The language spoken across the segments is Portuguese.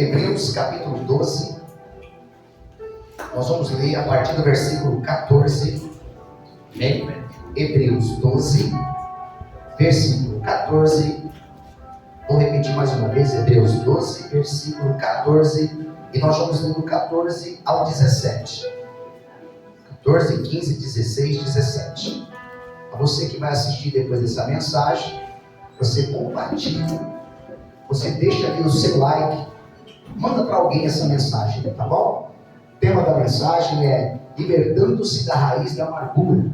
Hebreus capítulo 12. Nós vamos ler a partir do versículo 14. Amém? Hebreus 12, versículo 14. Vou repetir mais uma vez. Hebreus 12, versículo 14. E nós vamos ler do 14 ao 17. 14, 15, 16, 17. A você que vai assistir depois dessa mensagem, você compartilha, você deixa aqui o seu like, manda para alguém essa mensagem, tá bom? O tema da mensagem é libertando-se da raiz da amargura,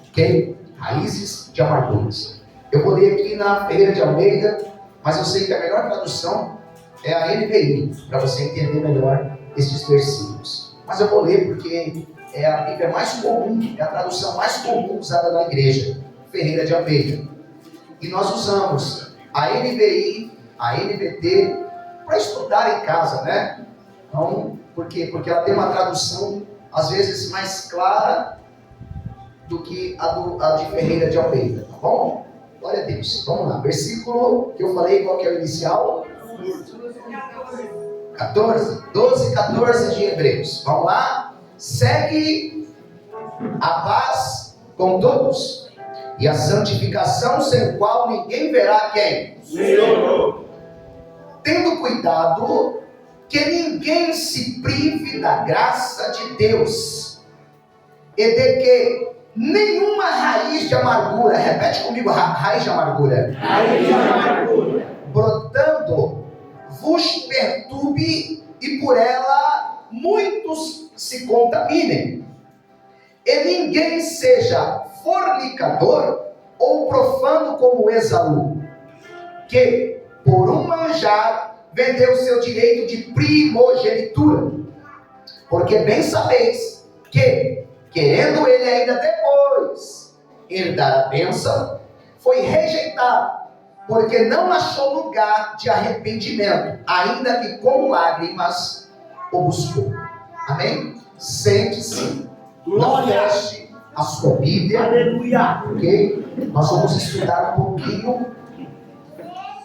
ok? Raízes de amarguras. Eu vou ler aqui na Ferreira de Almeida, mas eu sei que a melhor tradução é a NVI, para você entender melhor esses versículos. Mas eu vou ler porque é a Bíblia mais comum, é a tradução mais comum usada na igreja, Ferreira de Almeida. E nós usamos a NVI, a NVT, para estudar em casa, né? Então, por quê? Porque ela tem uma tradução, às vezes, mais clara do que a de Ferreira de Almeida, tá bom? Glória a Deus. Vamos lá, versículo que eu falei, qual que é o inicial? 14, 12, 14 de Hebreus. Vamos lá? Segue a paz com todos e a santificação, sem o qual ninguém verá quem? Senhor. Tendo cuidado que ninguém se prive da graça de Deus e de que nenhuma raiz de amargura, repete comigo, raiz de amargura, raiz de amargura, brotando, vos perturbe e por ela muitos se contaminem. E ninguém seja fornicador ou profano como Esaú, que por um manjar vendeu seu direito de primogenitura. Porque bem sabeis que, querendo ele ainda depois herdar a bênção, foi rejeitado, porque não achou lugar de arrependimento, ainda que com lágrimas o buscou. Amém? Sente-se, não feche a sua Bíblia. Aleluia. Ok? Nós vamos estudar um pouquinho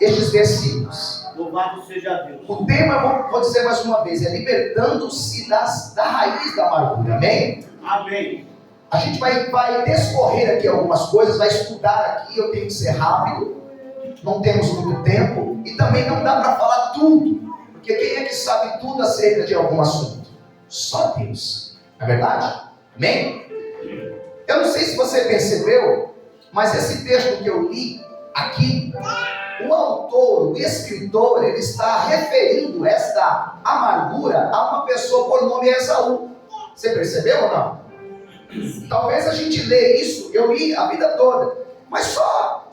estes versículos. Louvado seja Deus. O tema, vou dizer mais uma vez, é libertando-se da raiz da amargura. Amém? Amém. A gente vai descorrer aqui algumas coisas, vai estudar aqui, eu tenho que ser rápido, não temos muito tempo, e também não dá para falar tudo, porque quem é que sabe tudo acerca de algum assunto? Só Deus, não é verdade? Amém? Eu não sei se você percebeu, mas esse texto que eu li aqui, o autor, o escritor, ele está referindo esta amargura a uma pessoa por nome Esaú. Você percebeu ou não? Talvez a gente lê isso, eu li a vida toda, mas só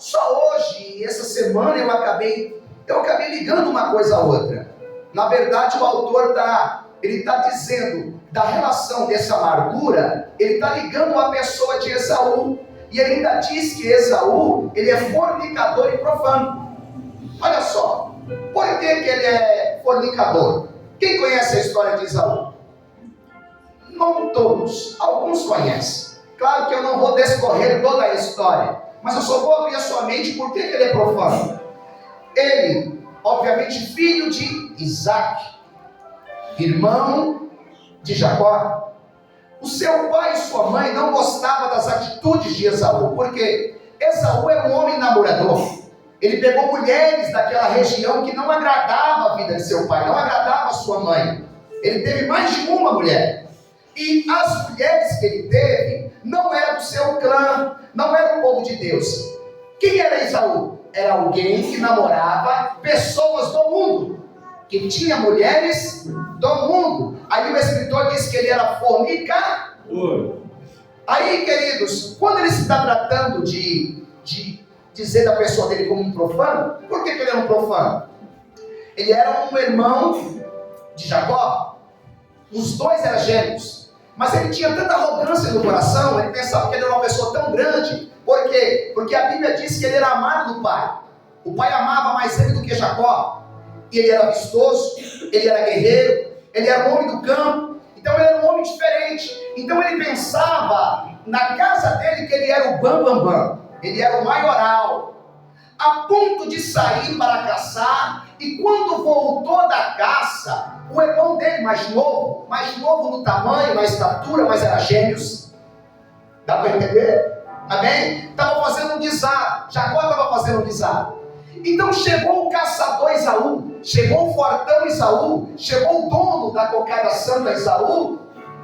hoje, essa semana, eu acabei ligando uma coisa a outra. Na verdade, o autor está dizendo da relação dessa amargura, ele está ligando a pessoa de Esaú, e ele ainda diz que Esaú, ele é fornicador e profano. Olha só, por que ele é fornicador? Quem conhece a história de Esaú? Não todos, alguns conhecem. Claro que eu não vou descorrer toda a história, mas eu só vou abrir a sua mente por que ele é profano. Ele, obviamente, filho de Isaac, irmão de Jacó. O seu pai e sua mãe não gostavam das atitudes de Esaú, porque Esaú era um homem namorador. Ele pegou mulheres daquela região que não agradava a vida de seu pai, não agradava a sua mãe. Ele teve mais de uma mulher. E as mulheres que ele teve não eram do seu clã, não era o povo de Deus. Quem era Esaú? Era alguém que namorava pessoas do mundo, que tinha mulheres do mundo. Aí o escritor diz que ele era fornicador. Aí, queridos, quando ele se está tratando de dizer da pessoa dele como um profano, por que ele era um profano? Ele era um irmão de Jacó. Os dois eram gêmeos, mas ele tinha tanta arrogância no coração, ele pensava que ele era uma pessoa tão grande. Por quê? Porque a Bíblia diz que ele era amado do pai. O pai amava mais ele do que Jacó. E ele era vistoso, ele era guerreiro, ele era um homem do campo. Então ele era um homem diferente. Então ele pensava na casa dele que ele era o bambambam, ele era o maioral, a ponto de sair para caçar E quando voltou da caça, o irmão dele mais novo no tamanho, na estatura, mas era gêmeos. Dá para entender? Amém? Estava fazendo um guisado. Jacó estava fazendo um guisado. Então chegou o caçador Esaú, chegou o fortão Esaú, chegou o dono da cocada santa Esaú,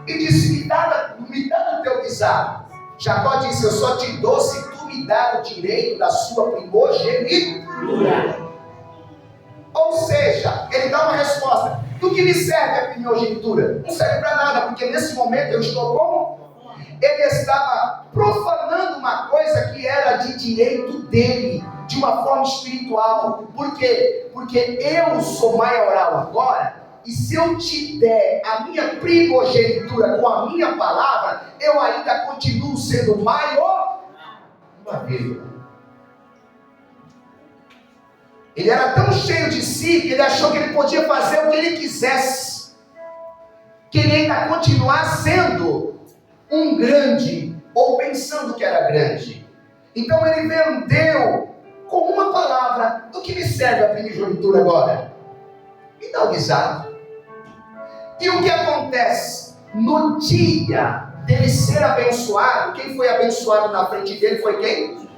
e disse: me dá o teu guisado. Jacó disse: eu só te dou se tu me dar o direito da sua primogenitura. Ou seja, ele dá uma resposta: do que me serve a primogenitura? Não serve para nada, porque nesse momento eu estou como? Ele estava profanando uma coisa que era de direito dele, de uma forma espiritual. Por quê? Porque eu sou maioral agora, e se eu te der a minha primogenitura com a minha palavra, eu ainda continuo sendo maior. Uma vírgula. Ele era tão cheio de si que ele achou que ele podia fazer o que ele quisesse, que ele ainda continuar sendo um grande, ou pensando que era grande. Então ele vendeu com uma palavra: do que me serve a primogenitura agora? Me dá o guisado. E o que acontece? No dia dele ser abençoado, quem foi abençoado na frente dele foi quem?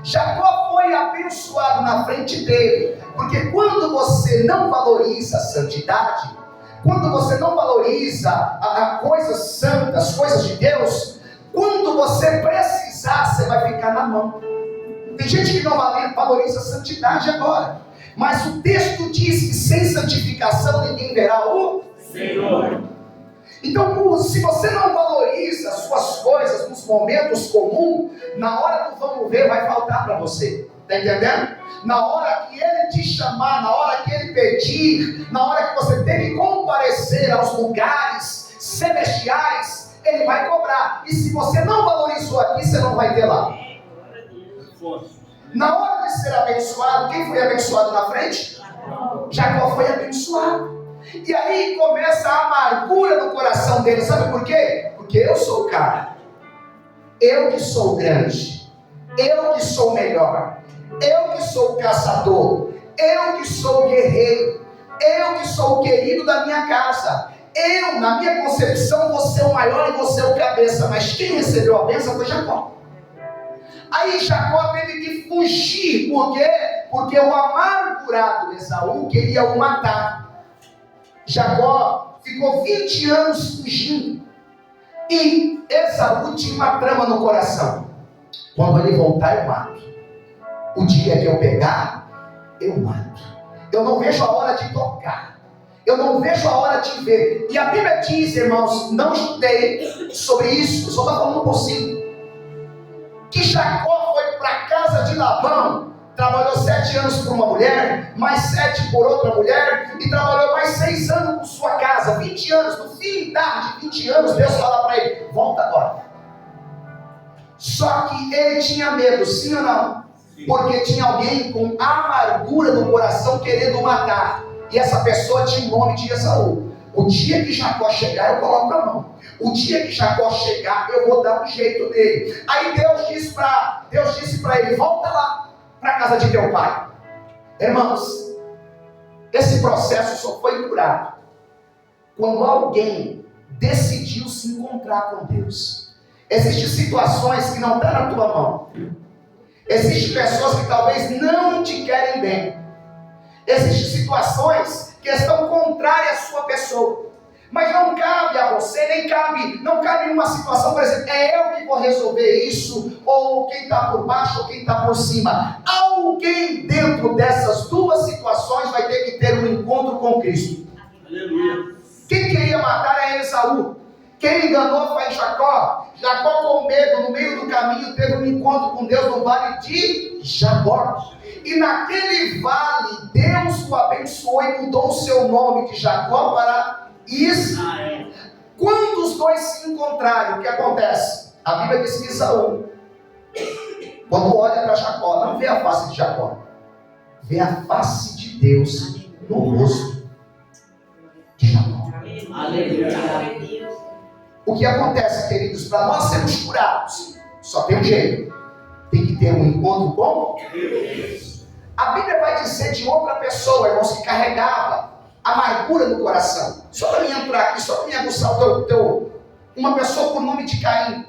Jacó foi abençoado na frente dele. Porque quando você não valoriza a santidade, quando você não valoriza a coisas santas, coisas de Deus, quando você precisar, você vai ficar na mão. Tem gente que não valoriza a santidade agora, mas o texto diz que sem santificação ninguém verá o Senhor. Então, se você não valoriza as suas coisas nos momentos comuns, na hora do vamos ver vai faltar para você. Está entendendo? Na hora que ele te chamar, na hora que ele pedir, na hora que você tem que comparecer aos lugares celestiais, ele vai cobrar. E se você não valorizou aqui, você não vai ter lá. Na hora de ser abençoado, quem foi abençoado na frente? Jacó foi abençoado. E aí começa a amargura no coração dele. Sabe por quê? Porque eu sou o cara. Eu que sou o grande. Eu que sou o melhor. Eu que sou o caçador. Eu que sou o guerreiro. Eu que sou o querido da minha casa. Eu, na minha concepção, vou ser o maior e vou ser o cabeça. Mas quem recebeu a bênção foi Jacó. Aí Jacó teve que fugir. Por quê? Porque o amargurado Esaú queria o matar. Jacó ficou 20 anos fugindo. E Esaú tinha uma trama no coração: quando ele voltar, eu mato. O dia que eu pegar, eu mato. Eu não vejo a hora de tocar. Eu não vejo a hora de ver. E a Bíblia diz, irmãos, não estudei sobre isso, só está falando por cima, que Jacó foi para a casa de Labão, trabalhou 7 anos por uma mulher, mais 7 por outra mulher, e trabalhou mais 6 anos por sua casa, 20 anos, no fim de 20 anos, Deus fala para ele: volta agora. Só que ele tinha medo, sim ou não? Porque tinha alguém com amargura no coração querendo matar, e essa pessoa tinha o nome de Esaú. O dia que Jacó chegar, eu coloco a mão. O dia que Jacó chegar, eu vou dar um jeito dele. Aí Deus disse para ele: volta lá para a casa de teu pai. Irmãos, esse processo só foi curado quando alguém decidiu se encontrar com Deus. Existem situações que não estão na tua mão. Existem pessoas que talvez não te querem bem. Existem situações que estão contrárias à sua pessoa. Mas não cabe a você, não cabe uma situação, por exemplo, é eu que vou resolver isso, ou quem está por baixo, ou quem está por cima. Alguém dentro dessas duas situações vai ter que ter um encontro com Cristo. Aleluia. Quem queria matar é Esaú. Quem enganou foi Jacó. Jacó, com medo, no meio do caminho, teve um encontro com Deus no vale de Jabor. E naquele vale, Deus o abençoou e mudou o seu nome de Jacó para Israel. Quando os dois se encontraram, o que acontece? A Bíblia diz que Esaú, quando olha para Jacó, não vê a face de Jacó, vê a face de Deus no rosto de Jacó. Aleluia. O que acontece, queridos? Para nós sermos curados, só tem um jeito: tem que ter um encontro com Deus. A Bíblia vai dizer de outra pessoa, irmãos, que carregava amargura no coração. Só para mim entrar aqui, só para me aguçar uma pessoa com o nome de Caim.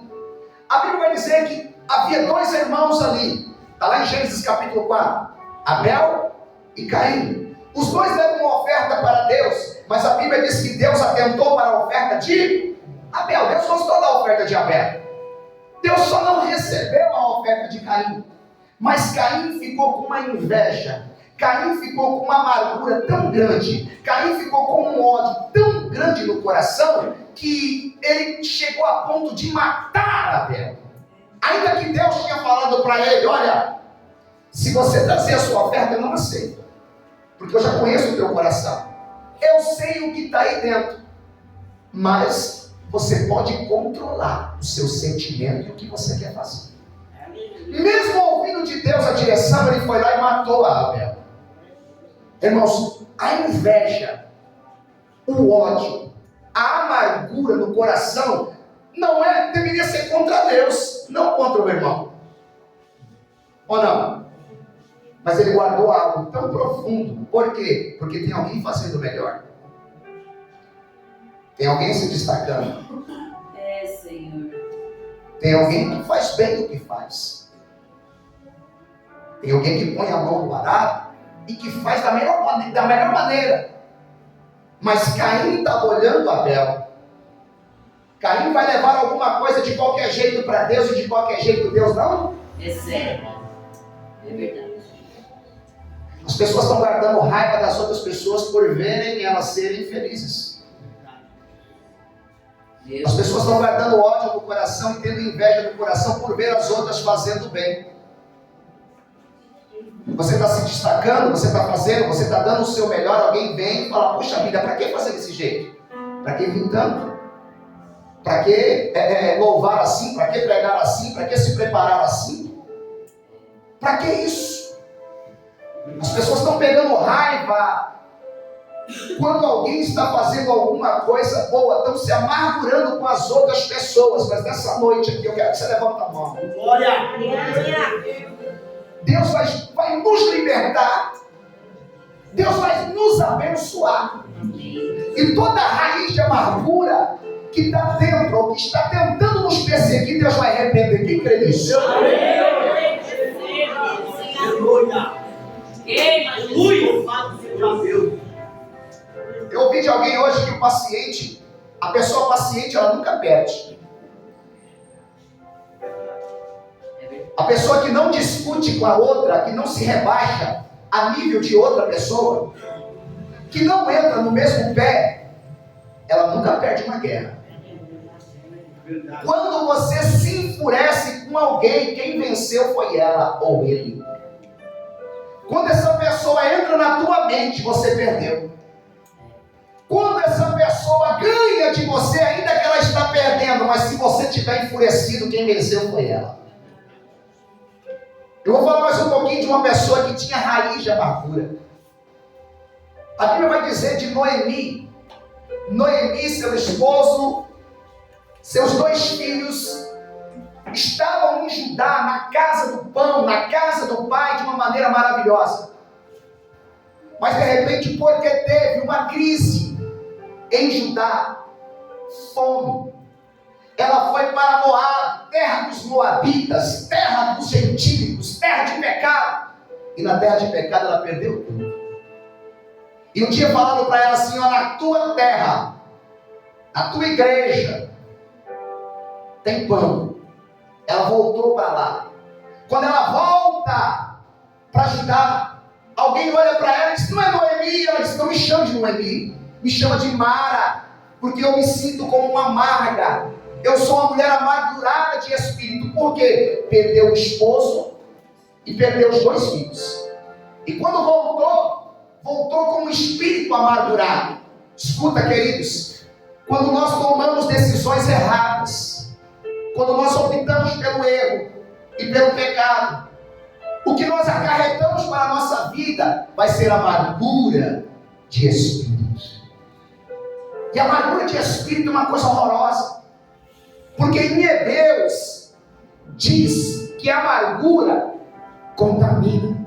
A Bíblia vai dizer que havia dois irmãos ali. Está lá em Gênesis capítulo 4. Abel e Caim. Os dois levam uma oferta para Deus, mas a Bíblia diz que Deus atentou para a oferta de Abel. Deus gostou da oferta de Abel. Deus só não recebeu a oferta de Caim. Mas Caim ficou com uma inveja. Caim ficou com uma amargura tão grande. Caim ficou com um ódio tão grande no coração que ele chegou a ponto de matar Abel. Ainda que Deus tinha falado para ele: olha, se você trazer a sua oferta, eu não aceito, porque eu já conheço o teu coração, eu sei o que está aí dentro, mas você pode controlar o seu sentimento e o que você quer fazer. Mesmo ouvindo de Deus a direção, ele foi lá e matou a Abel. Irmãos, a inveja, o ódio, a amargura no coração deveria ser contra Deus, não contra o irmão. Ou não? Mas ele guardou algo tão profundo. Por quê? Porque tem alguém fazendo melhor. Tem alguém se destacando. Senhor. Tem alguém que faz bem o que faz. Tem alguém que põe a mão no arado e que faz da melhor maneira. Mas Caim estava olhando Abel. Caim vai levar alguma coisa de qualquer jeito para Deus e de qualquer jeito Deus não? É sério. É verdade. As pessoas estão guardando raiva das outras pessoas por verem elas serem felizes. As pessoas estão guardando ódio no coração e tendo inveja no coração por ver as outras fazendo bem. Você está se destacando, você está fazendo, você está dando o seu melhor, alguém vem e fala: puxa vida, para que fazer desse jeito? Para que vir tanto? Para que louvar assim? Para que pregar assim? Para que se preparar assim? Para que isso? As pessoas estão pegando raiva quando alguém está fazendo alguma coisa boa, estão se amargurando com as outras pessoas. Mas nessa noite aqui eu quero que você levante a mão. Glória! Deus vai nos libertar. Deus vai nos abençoar. E toda raiz de amargura que está dentro, ou que está tentando nos perseguir, Deus vai repreender. Quem crê nisso? Eu ouvi de alguém hoje que a pessoa paciente, ela nunca perde. A pessoa que não discute com a outra, que não se rebaixa a nível de outra pessoa, que não entra no mesmo pé, ela nunca perde uma guerra. Quando você se enfurece com alguém, quem venceu foi ela ou ele. Quando essa pessoa entra na tua mente, você perdeu. Quando essa pessoa ganha de você, ainda que ela está perdendo, mas se você estiver enfurecido, quem venceu foi ela. Eu vou falar mais um pouquinho de uma pessoa que tinha raiz de amargura. A Bíblia vai dizer de Noemi. Noemi, seu esposo, seus 2 filhos, estavam em Judá, na casa do pão, na casa do pai, de uma maneira maravilhosa. Mas de repente, porque teve uma crise em Judá, fome, ela foi para Moab, terra dos moabitas, terra dos gentílicos, terra de pecado. E na terra de pecado ela perdeu tudo. E um dia falaram para ela assim: ó, na tua terra, na tua igreja, tem pão. Ela voltou para lá. Quando ela volta para Judá, alguém olha para ela e diz: não é Noemi? Ela diz: não me chama de Noemi, me chama de Mara, porque eu me sinto como uma amarga. Eu sou uma mulher amargurada de espírito. Por quê? Perdeu o esposo e perdeu os 2 filhos. E quando voltou com um espírito amargurado. Escuta, queridos, quando nós tomamos decisões erradas, quando nós optamos pelo erro e pelo pecado, o que nós acarretamos para a nossa vida vai ser amargura de espírito. E a amargura de espírito é uma coisa horrorosa, porque em Hebreus diz que a amargura contamina.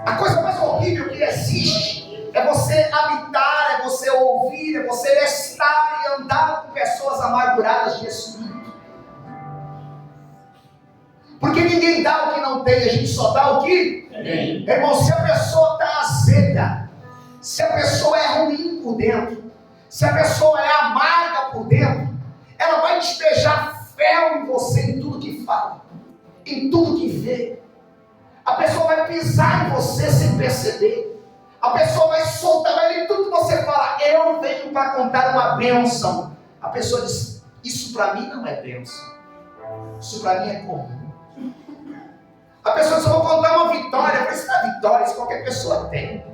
A coisa mais horrível que existe é você habitar, é você ouvir, é você estar e andar com pessoas amarguradas de espírito. Porque ninguém dá o que não tem, a gente só dá o que tem. Irmão, se a pessoa está azeda, se a pessoa é ruim por dentro, se a pessoa é amarga por dentro, ela vai despejar fel em você em tudo que fala, em tudo que vê. A pessoa vai pisar em você sem perceber. A pessoa vai soltar, vai ler tudo que você fala. Eu venho para contar uma bênção. A pessoa diz, isso para mim não é bênção. Isso para mim é comum. A pessoa diz, eu vou contar uma vitória. Eu falei, isso não é vitória, isso qualquer pessoa tem.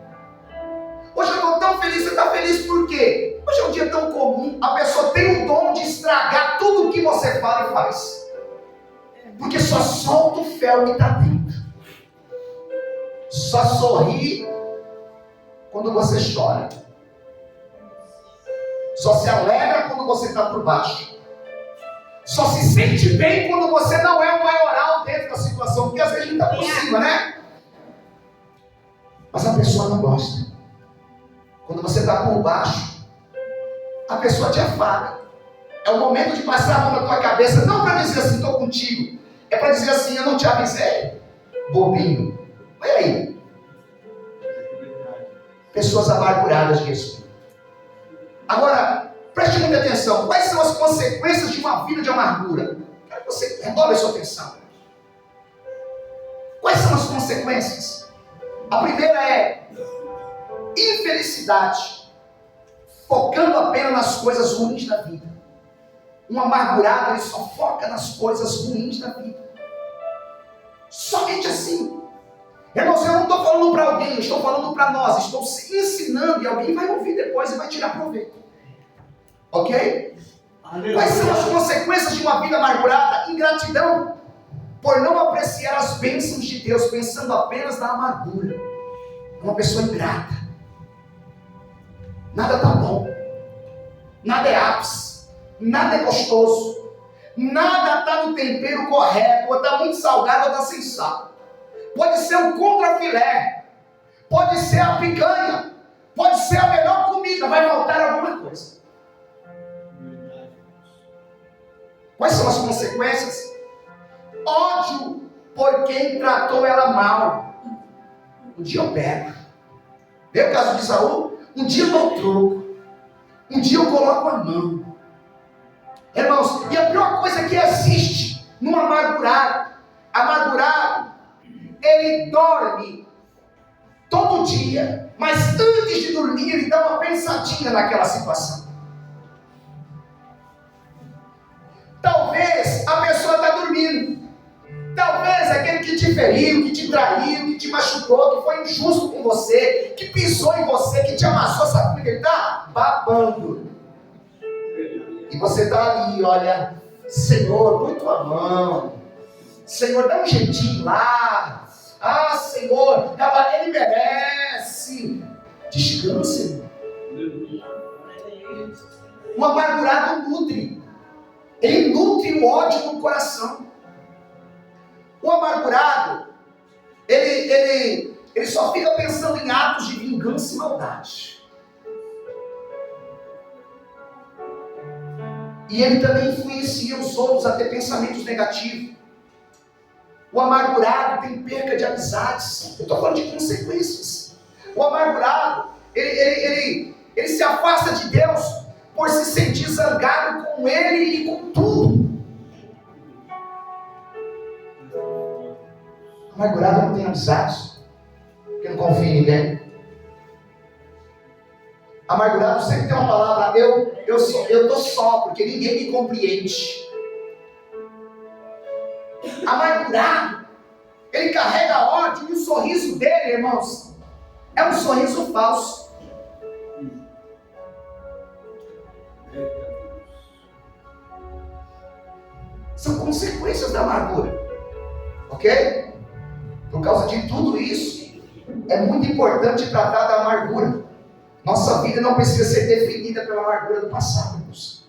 Hoje eu estou tão feliz, você está feliz por quê? Hoje é um dia tão comum. A pessoa tem o dom de estragar tudo o que você fala e faz. Porque só solta o fel que está dentro. Só sorri quando você chora. Só se alegra quando você está por baixo. Só se sente bem quando você não é o maioral dentro da situação. Porque às vezes a gente está por cima, né? Mas a pessoa não gosta. Quando você está por baixo, a pessoa te afaga. É o momento de passar a mão na tua cabeça. Não para dizer assim, estou contigo. É para dizer assim, eu não te avisei. Bobinho. Olha aí. Pessoas amarguradas de espírito. Agora, preste muita atenção. Quais são as consequências de uma vida de amargura? Quero que você redobre a sua atenção. Quais são as consequências? A primeira é infelicidade, focando apenas nas coisas ruins da vida. Um amargurado, ele só foca nas coisas ruins da vida. Somente assim. Irmãos, eu não estou falando para alguém, eu estou falando para nós, estou ensinando e alguém vai ouvir depois e vai tirar proveito. Ok? Aleluia. Quais são as consequências de uma vida amargurada? Ingratidão, por não apreciar as bênçãos de Deus, pensando apenas na amargura. Uma pessoa ingrata. Nada está bom, nada é ápice, nada é gostoso, nada está no tempero correto, ou está muito salgado ou está sem sal. Pode ser um contrafilé, pode ser a picanha, pode ser a melhor comida, vai faltar alguma coisa. Quais são as consequências? Ódio por quem tratou ela mal. Um dia eu pego. Vê o caso de Saul? Um dia eu dou troco. Um dia eu coloco a mão. Irmãos, e a pior coisa que existe num amargurado, ele dorme todo dia, mas antes de dormir ele dá uma pensadinha naquela situação. Talvez a pessoa está dormindo. Talvez aquele que te feriu, que te traiu, que te machucou, que foi injusto com você, que pisou em você, que te amassou, sabe como ele está? Babando. E você está ali, olha, Senhor, põe tua mão. Senhor, dá um jeitinho lá. Ah, Senhor, ele merece. Descansa, irmão. O amargurado nutre. Ele nutre o ódio no coração. O amargurado, ele só fica pensando em atos de vingança e maldade. E ele também influencia os outros a ter pensamentos negativos. O amargurado tem perca de amizades. Eu estou falando de consequências. O amargurado, ele se afasta de Deus por se sentir zangado com ele e com tudo. O amargurado não tem amizades, porque não confia em ninguém. Amargurado sempre tem uma palavra, eu estou só, porque ninguém me compreende. Amargurado, ele carrega ódio e o sorriso dele, irmãos, é um sorriso falso. São consequências da amargura, ok? Por causa de tudo isso, é muito importante tratar da amargura. Nossa vida não precisa ser definida pela amargura do passado, irmãos.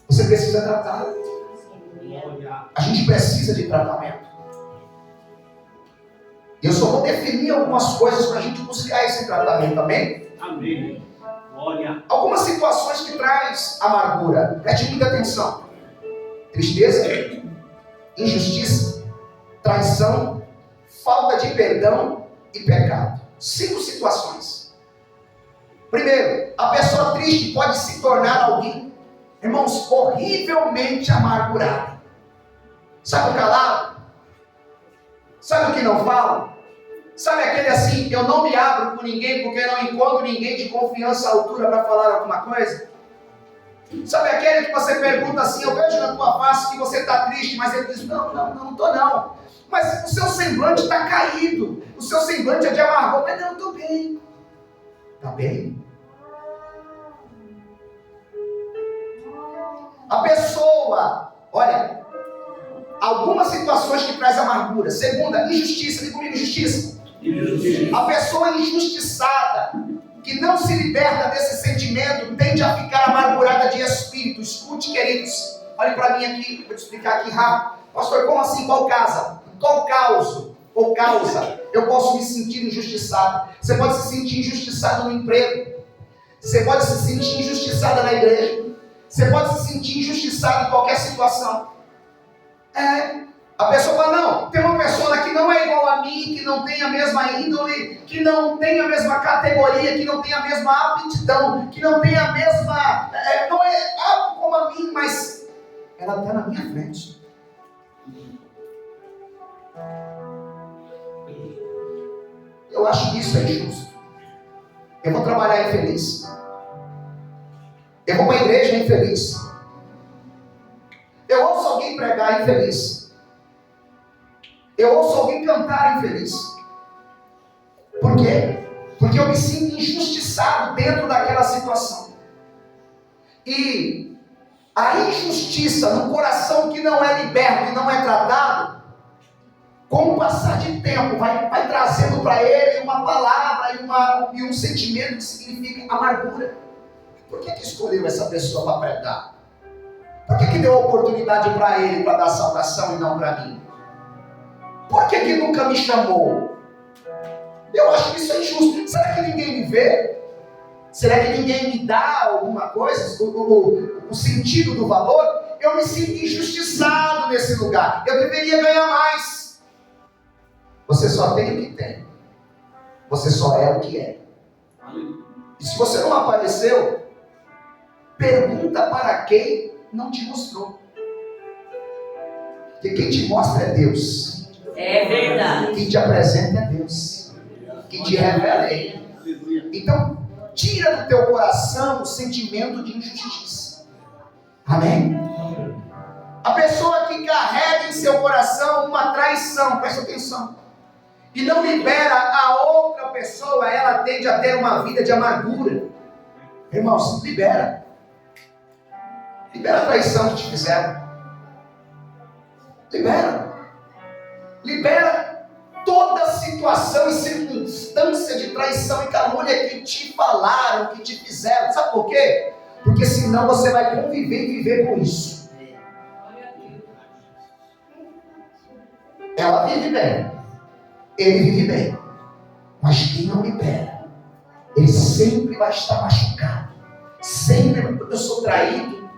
Você precisa tratar. A gente precisa de tratamento. Eu sou só vou definir algumas coisas para a gente buscar esse tratamento, amém? Amém. Glória. Algumas situações que traz amargura. Preste muita atenção. Tristeza, injustiça, traição, falta de perdão e pecado. 5 situações. Primeiro, a pessoa triste pode se tornar alguém, irmãos, horrivelmente amargurado. Sabe o calado? Sabe o que não fala? Sabe aquele assim, eu não me abro com ninguém porque não encontro ninguém de confiança à altura para falar alguma coisa? Sabe aquele que você pergunta assim, eu vejo na tua face que você está triste, mas ele diz, não estou não. Mas o seu semblante está caído, o seu semblante é de amargor, mas não, estou bem. Está bem? A pessoa, olha, algumas situações que traz amargura. Segunda, injustiça. Diga comigo, injustiça. A pessoa injustiçada, que não se liberta desse sentimento, tende a ficar amargurada de espírito. Escute, queridos, olhe para mim aqui, vou te explicar aqui rápido. Pastor, como assim? Qual causa? Qual causa eu posso me sentir injustiçado? Você pode se sentir injustiçado no emprego, você pode se sentir injustiçada na igreja, você pode se sentir injustiçado em qualquer situação. A pessoa fala, não, tem uma pessoa que não é igual a mim, que não tem a mesma índole, que não tem a mesma categoria, que não tem a mesma aptidão, que não tem a mesma, não é apto como a mim, mas ela está na minha frente. Eu acho que isso é injusto. Eu vou trabalhar infeliz. Eu vou para a igreja infeliz. Eu ouço alguém pregar infeliz. Eu ouço alguém cantar infeliz. Por quê? Porque eu me sinto injustiçado dentro daquela situação. E a injustiça no coração que não é liberto e não é tratado, com o passar de tempo, vai trazendo para ele uma palavra e um sentimento que significa amargura. Por que escolheu essa pessoa para pregar? Por que deu oportunidade para ele para dar salvação e não para mim? Por que nunca me chamou? Eu acho que isso é injusto. Será que ninguém me vê? Será que ninguém me dá alguma coisa? O sentido do valor? Eu me sinto injustiçado nesse lugar. Eu deveria ganhar mais. Você só tem o que tem. Você só é o que é. E se você não apareceu, pergunta para quem não te mostrou. Porque quem te mostra é Deus. É verdade. Quem te apresenta é Deus. Quem te revela é Ele. Então, tira do teu coração o sentimento de injustiça. Amém? A pessoa que carrega em seu coração uma traição, presta atenção, e não libera a outra pessoa, ela tende a ter uma vida de amargura. Irmãos, libera. Libera a traição que te fizeram. Libera toda situação e circunstância de traição e calúnia que te falaram, que te fizeram. Sabe por quê? Porque senão você vai conviver e viver com isso. Ela vive bem, ele vive bem, mas quem não libera, ele sempre vai estar machucado. Sempre. Eu sou traído,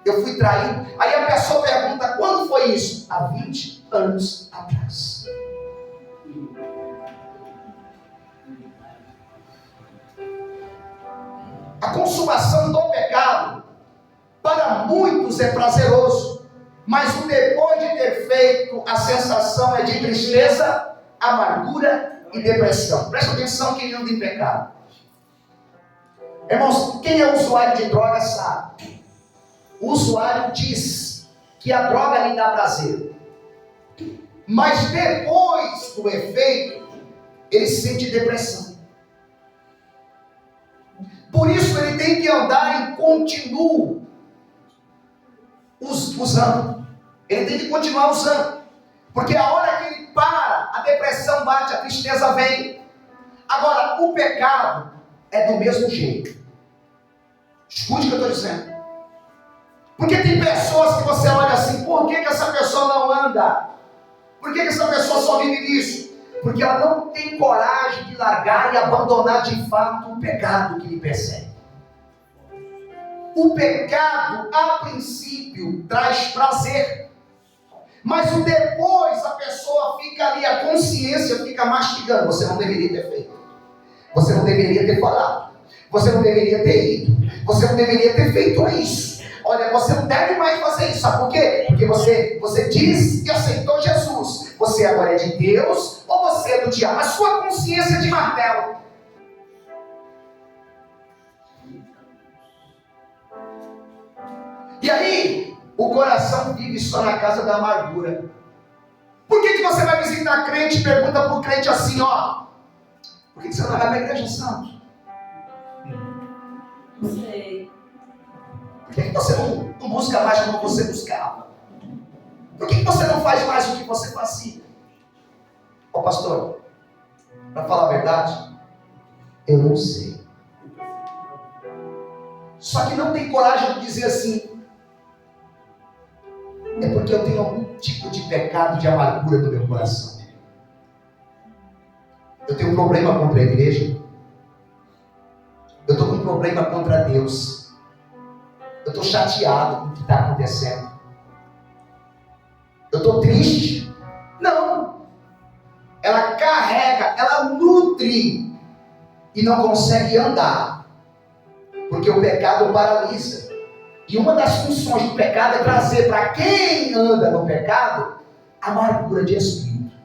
eu fui traído. Aí a pessoa pergunta, quando foi isso? Há 20 anos atrás. A consumação do pecado para muitos é prazeroso, mas o depois de ter feito, a sensação é de tristeza, amargura e depressão. Presta atenção quem anda em pecado. Irmãos, quem é usuário de droga sabe. O usuário diz que a droga lhe dá prazer, mas depois do efeito, ele sente depressão. Por isso ele tem que andar em contínuo usando. Ele tem que continuar usando. Porque a hora que ele para, a depressão bate, a tristeza vem. Agora, o pecado é do mesmo jeito. Escute o que eu estou dizendo. Porque tem pessoas que você olha assim, por que essa pessoa não anda? Por que essa pessoa só vive nisso? Porque ela não tem coragem de largar e abandonar de fato o pecado que lhe persegue. O pecado, a princípio, traz prazer. Mas o depois a pessoa fica ali, a consciência fica mastigando. Você não deveria ter feito. Você não deveria ter falado. Você não deveria ter ido. Você não deveria ter feito isso. Olha, você não deve mais fazer isso. Sabe por quê? Porque você diz que aceitou Jesus. Você agora é de Deus ou você é do diabo? A sua consciência é de martelo. E aí, o coração vive só na casa da amargura. Por que você vai visitar crente e pergunta para o crente assim, ó? Por que você não vai para a igreja, santo? Não sei. Por que você não busca mais como você buscava? Por que você não faz mais o que você fazia? Ó pastor, para falar a verdade, eu não sei. Só que não tem coragem de dizer assim, é porque eu tenho algum tipo de pecado, de amargura no meu coração. Eu tenho um problema contra a igreja. Eu estou com um problema contra Deus. Eu estou chateado com o que está acontecendo. Eu estou triste. Não. Ela carrega, ela nutre e não consegue andar. Porque o pecado paralisa. E uma das funções do pecado é trazer para quem anda no pecado amargura de espírito.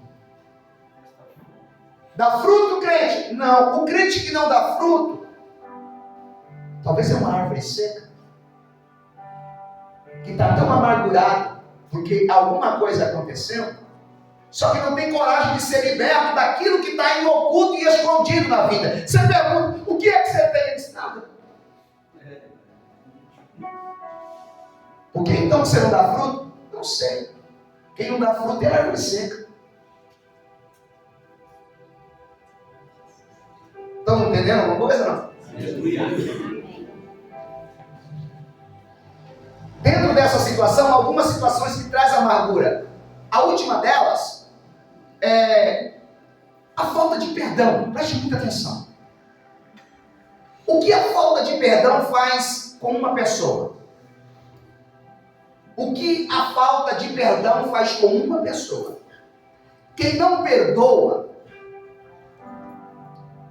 Dá fruto, crente? Não. O crente que não dá fruto, talvez é uma árvore seca, que está tão amargurado, porque alguma coisa aconteceu, só que não tem coragem de ser liberto daquilo que está em oculto e escondido na vida. Você pergunta, o que é que você tem? Ele diz, nada. Por que então você não dá fruto? Não sei. Quem não dá fruto é árvore seca. Estão entendendo alguma coisa, não? Dentro dessa situação, algumas situações que trazem amargura. A última delas é a falta de perdão. Preste muita atenção. O que a falta de perdão faz com uma pessoa? O que a falta de perdão faz com uma pessoa? Quem não perdoa,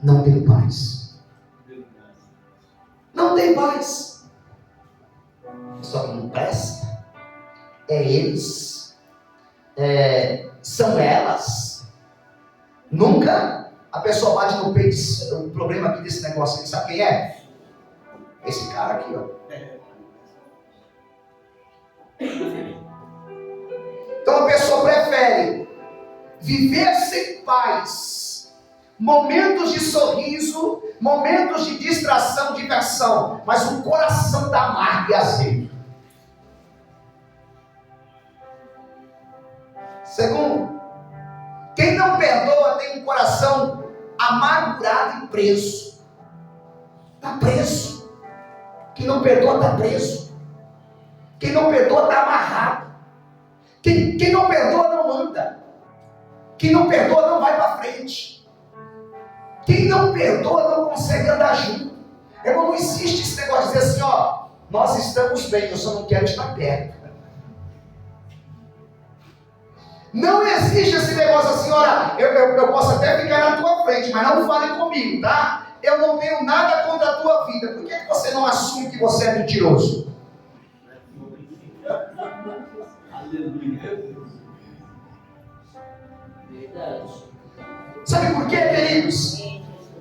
não tem paz. Não tem paz. Só que não presta. É eles. São elas. Nunca a pessoa bate no peito. O problema aqui desse negócio aqui, sabe quem é? Esse cara aqui, ó. Então a pessoa prefere viver sem paz, momentos de sorriso, momentos de distração, diversão, mas o coração está amargo e azedo. Segundo, quem não perdoa tem um coração amargurado e preso. Está preso. Quem não perdoa está preso. Quem não perdoa está amarrado. Quem não perdoa não anda. Quem não perdoa não vai para frente. Quem não perdoa não consegue andar junto. Não existe esse negócio de dizer assim, ó, nós estamos bem, eu só não quero estar perto. Não existe esse negócio assim, olha, eu posso até ficar na tua frente, mas não fale comigo, tá? Eu não tenho nada contra a tua vida. Por que você não assume que você é mentiroso? Verdade. Sabe por quê, queridos?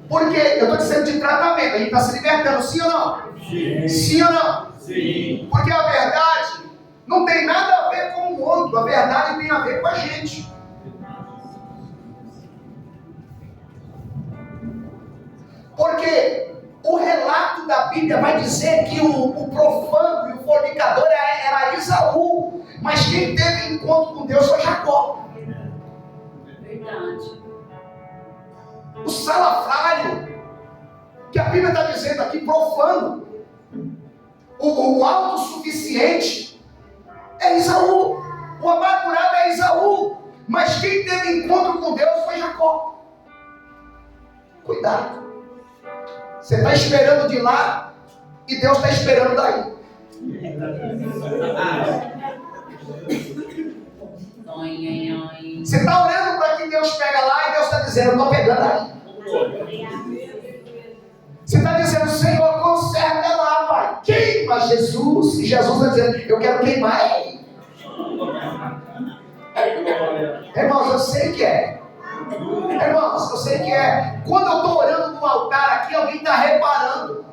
Porque eu estou dizendo de tratamento, a gente está se libertando, sim ou não? Sim. Sim ou não? Sim. Porque a verdade não tem nada a ver com o outro, a verdade tem a ver com a gente. Porque o relato da Bíblia vai dizer que o profano e o fornicador era Esaú, mas quem teve encontro com Deus foi Jacó. Verdade. O salafrário, que a Bíblia está dizendo aqui, profano, o autossuficiente é Esaú, o amargurado é Esaú. Mas quem teve encontro com Deus foi Jacó. Cuidado. Você está esperando de lá e Deus está esperando daí. Você está orando para que Deus pegue lá e Deus está dizendo, eu estou pegando aí. Você está dizendo, Senhor, conserta lá, Pai. Queima Jesus. E Jesus está dizendo, eu quero queimar ele. Irmãos, eu sei que é. Irmãos, eu sei que é. Quando eu estou orando no altar aqui, alguém está reparando.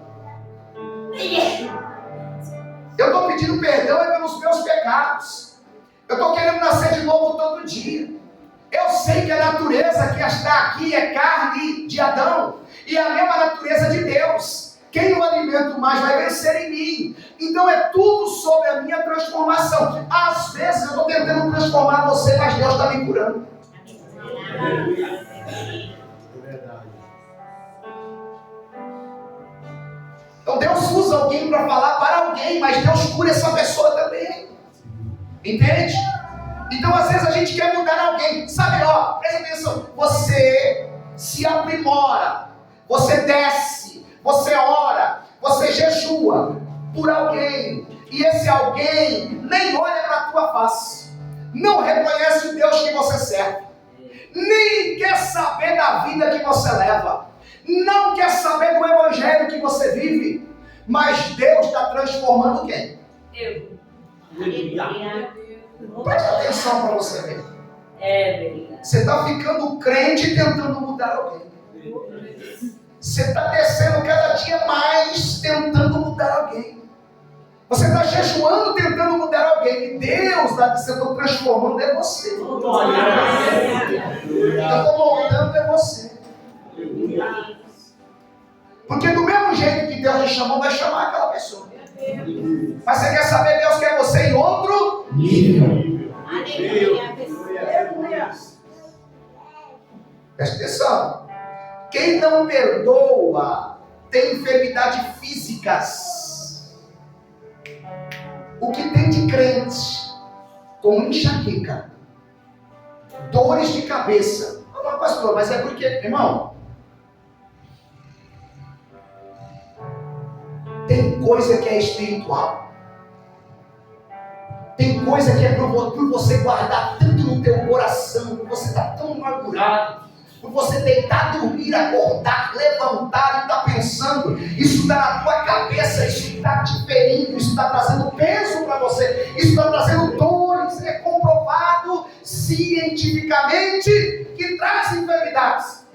Eu estou pedindo perdão pelos meus pecados. Eu estou querendo nascer de novo todo dia. Eu sei que a natureza que está aqui é carne de Adão. E a mesma natureza de Deus. Quem eu alimento mais vai vencer em mim. Então é tudo sobre a minha transformação. Às vezes eu estou tentando transformar você, mas Deus está me curando. Então Deus usa alguém para falar para alguém, mas Deus cura essa pessoa também. Entende? Então às vezes a gente quer mudar alguém. Sabe, ó, presta atenção. Você se aprimora, você desce, você ora, você jejua por alguém. E esse alguém nem olha para a tua face. Não reconhece o Deus que você serve. Nem quer saber da vida que você leva. Não quer saber do evangelho que você vive. Mas Deus está transformando quem? Eu. Presta atenção para você ver. Você está ficando crente tentando mudar alguém. Você está descendo cada dia mais tentando mudar alguém. Você está jejuando tentando mudar alguém. E Deus está dizendo, eu estou transformando é você. Eu estou moldando é você. Porque do mesmo jeito que Deus te chamou, vai chamar aquela pessoa. Mas você quer saber, Deus quer você em outro nível. Presta atenção. Quem não perdoa tem enfermidades físicas. O que tem de crente, como enxaqueca, dores de cabeça. Ah, pastor, mas é porque, irmão, tem coisa que é espiritual. Tem coisa que é por você guardar tanto no teu coração, por você estar tão amargurado, por você deitar, dormir, acordar, levantar e estar pensando, isso está na tua cabeça, isso está te ferindo, isso está trazendo peso para você, isso está trazendo dores, é comprovado cientificamente que traz enfermidades.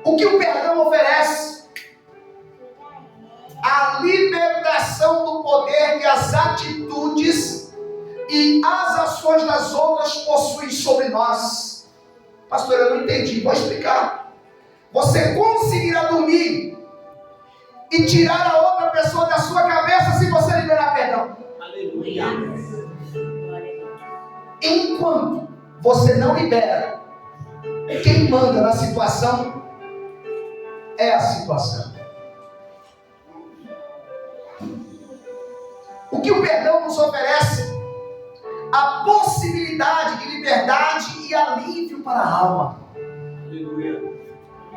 O que o perdão oferece? A libertação do poder que as atitudes e as ações das outras possuem sobre nós. Pastor, eu não entendi, vou explicar. Você conseguirá dormir e tirar a outra pessoa da sua cabeça se você liberar perdão. Aleluia. Enquanto você não libera, quem manda na situação é a situação. O que o perdão nos oferece? A possibilidade de liberdade e alívio para a alma. Aleluia.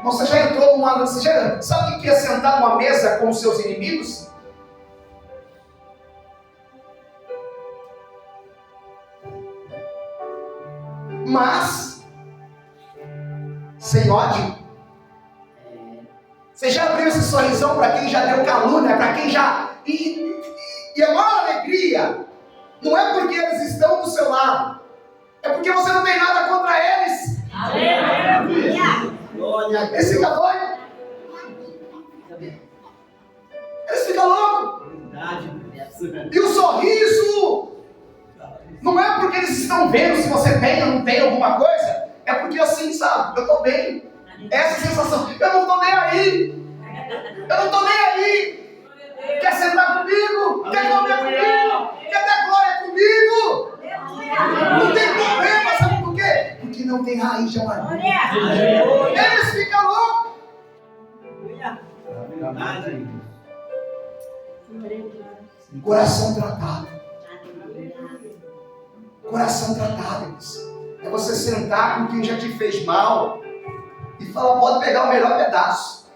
Você já entrou numa... Você já sabe o que é sentar numa mesa com os seus inimigos? Mas sem ódio. Você já abriu esse sorrisão para quem já deu calúnia, para quem já... E a maior alegria não é porque eles estão do seu lado, é porque você não tem nada contra eles. Aleluia! Eles ficam doidos. Eles ficam loucos. E o sorriso não é porque eles estão vendo se você tem ou não tem alguma coisa, é porque assim, sabe, eu estou bem. Essa sensação, eu não estou nem aí. Eu não estou nem aí. Quer sentar comigo? Quer comer comigo? Quer ter glória comigo? Não tem problema, sabe por quê? Porque não tem raiz de amargura. Eles ficam loucos. Coração tratado. Coração tratado, irmãos. É você sentar com quem já te fez mal e falar, pode pegar o melhor pedaço.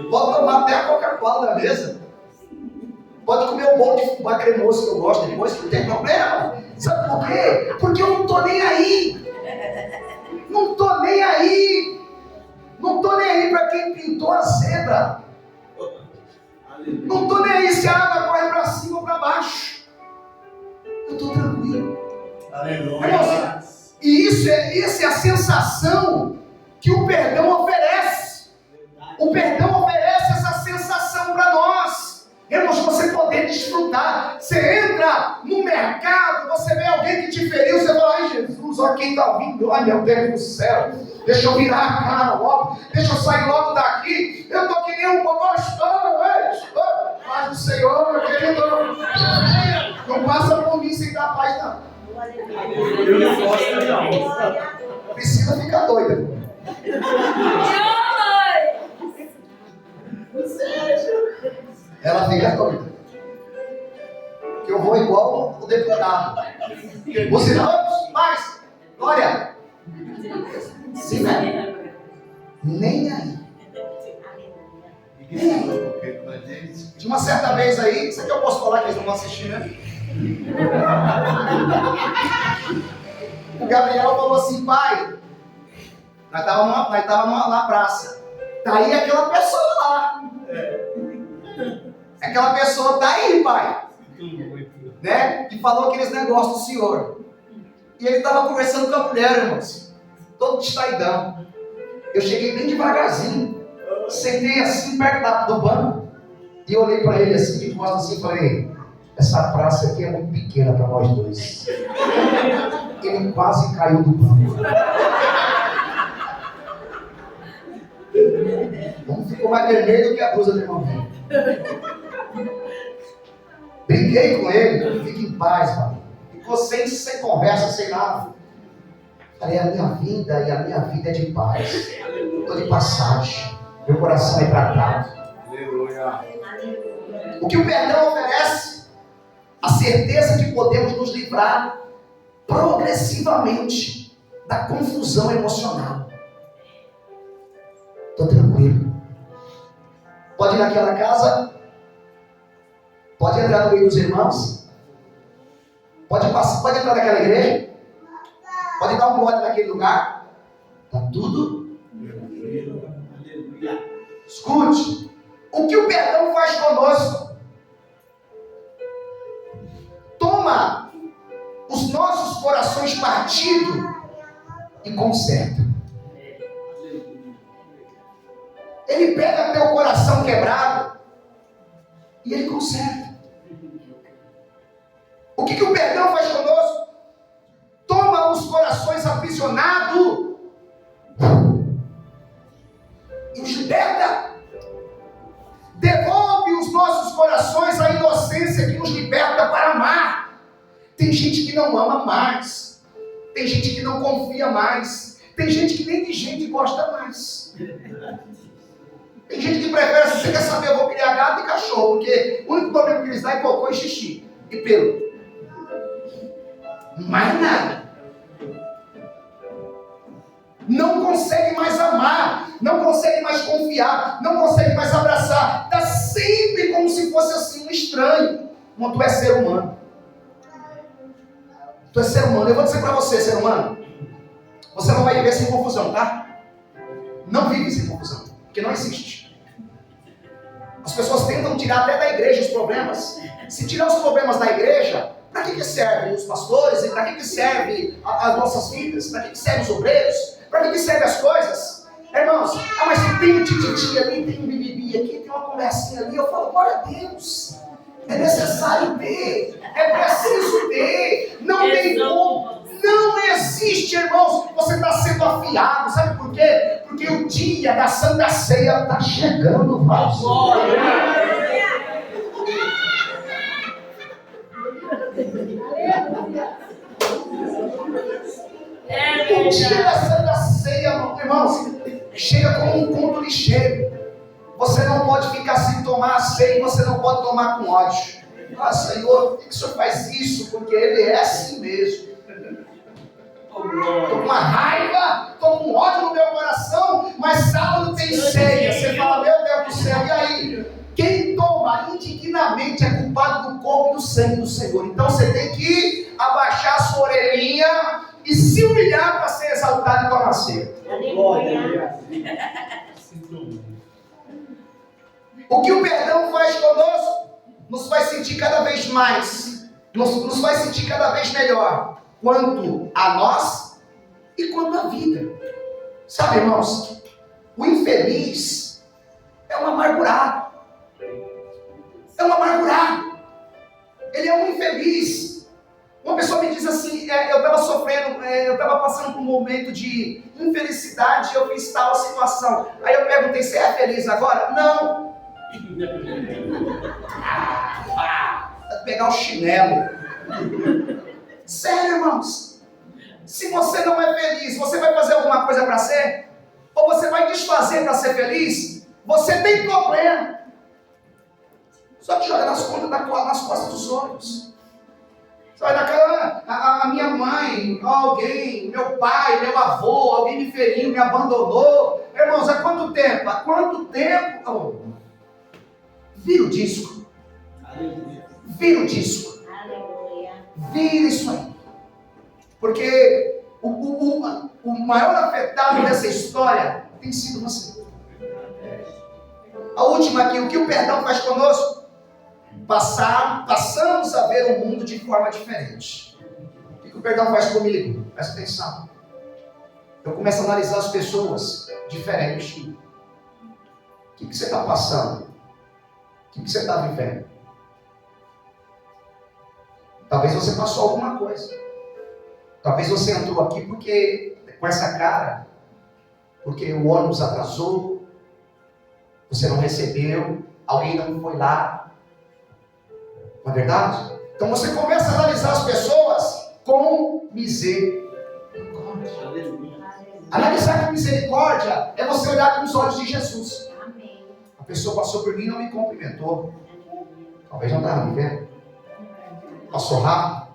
Pode tomar até a Coca-Cola da mesa. Pode comer o bolo de fubá cremoso que eu gosto depois, que não tem problema. Sabe por quê? Porque eu não tô nem aí. Não tô nem aí. Não tô nem aí para quem pintou a zebra. Não tô nem aí se a água corre para cima ou para baixo. Eu tô tranquilo. Aleluia. E isso é a sensação que o perdão oferece. O perdão oferece essa sensação para nós. Irmãos, você poder desfrutar. Você entra no mercado, você vê alguém que te feriu, você fala, ai Jesus, olha quem está vindo, ai meu Deus do céu, deixa eu virar a cara logo, deixa eu sair logo daqui, eu estou que nem um bobostão, paz do Senhor, meu querido, não passa por mim sem dar paz não. Eu não posso, não. Priscila fica doida. Ela fica doida. Que eu vou igual o deputado. Os irmãos, paz, glória. Sim, né? Nem aí. De uma certa vez aí, isso aqui eu posso falar que eles não vão assistir, né? O Gabriel falou assim, pai, nós estávamos na praça. Tá aí aquela pessoa lá. Aquela pessoa tá aí, pai. Né? Que falou aqueles negócios do senhor. E ele estava conversando com a mulher, irmãos. Todo distraidão. Eu cheguei bem devagarzinho. Sentei assim perto do banco. E olhei para ele assim, de costas assim, e falei, essa praça aqui é muito pequena para nós dois. Ele quase caiu do banco. Não ficou mais vermelho do que a blusa do irmão. Brinquei com ele, fique em paz, mano. Ficou sem conversa, sem nada. Falei, a minha vida é de paz. Estou de passagem. Meu coração é tratado. Aleluia. O que o perdão oferece? A certeza que podemos nos livrar progressivamente da confusão emocional. Estou tranquilo. Pode ir naquela casa. Pode entrar no meio dos irmãos. Pode entrar naquela igreja. Pode dar um glória naquele lugar. Está tudo. Escute. O que o perdão faz conosco? Toma os nossos corações partidos e conserta. Ele pega teu coração quebrado e ele conserta. O que o perdão faz conosco? Toma os corações aprisionados e os liberta. Devolve os nossos corações à inocência que nos liberta para amar. Tem gente que não ama mais. Tem gente que não confia mais. Tem gente que nem de gente gosta mais. Tem gente que prefere, se você quer saber, eu vou criar gato e cachorro, porque o único problema que eles dão é cocô e xixi e pelo. Mais nada. Não consegue mais amar, não consegue mais confiar, não consegue mais abraçar. Está sempre como se fosse assim um estranho. Mas tu é ser humano. Tu é ser humano. Eu vou dizer para você, ser humano, você não vai viver sem confusão, tá? Não vive sem confusão, porque não existe. As pessoas tentam tirar até da igreja os problemas. Se tirar os problemas da igreja, para que servem os pastores? E para que servem as nossas vidas? Para que servem os obreiros? Para que servem as coisas? Irmãos, mas tem um tititi ali, tem um bibibi aqui, tem uma conversinha ali. Eu falo, glória a Deus. É necessário ter. É preciso ter. Não tem como. Não existe, irmãos. Você está sendo afiado. Sabe por quê? Porque o dia da Santa Ceia está chegando, pastor. O dia da Santa Ceia, irmãos, chega como um conto lixeiro. Você não pode ficar sem tomar a ceia, você não pode tomar com ódio. Ah, Senhor, por que o Senhor faz isso? Porque Ele é assim mesmo. Estou com uma raiva, estou com ódio no meu coração, mas sábado tem ceia. Você fala, meu Deus do céu, e aí? Quem toma indignamente é culpado do corpo e do sangue do Senhor. Então você tem que abaixar a sua orelhinha e se humilhar para ser exaltado e tomar ceia. O que o perdão faz conosco nos faz sentir cada vez mais, nos faz sentir cada vez melhor, quanto a nós e quanto à vida. Sabe, irmãos, o infeliz é um amargurado. É um amargurado. Ele é um infeliz. Uma pessoa me diz assim, eu estava sofrendo, eu estava passando por um momento de infelicidade e eu fiz tal situação. Aí eu perguntei, você é feliz agora? Não. Vai pegar o chinelo. Sério, irmãos. Se você não é feliz, você vai fazer alguma coisa para ser? Ou você vai desfazer para ser feliz? Você tem problema. Só que joga nas costas dos outros. Sabe, naquela, a minha mãe, alguém, meu pai, meu avô, alguém me feriu, me abandonou. Irmãos, há quanto tempo? Há quanto tempo? Oh. Vira o disco. Vira o disco. Vira isso aí. Porque o maior afetado dessa história tem sido você. A última aqui, o que o perdão faz conosco? Passamos a ver o mundo de forma diferente. O que o perdão faz comigo? Presta atenção. Eu começo a analisar as pessoas diferente. O que você está passando? O que você está vivendo? Talvez você passou alguma coisa. Talvez você entrou aqui porque com essa cara, porque o ônibus atrasou, você não recebeu, alguém não foi lá. Não é verdade? Então você começa a analisar as pessoas com misericórdia. Analisar com misericórdia é você olhar com os olhos de Jesus. A pessoa passou por mim e não me cumprimentou. Talvez não estava me vendo. Passou rápido.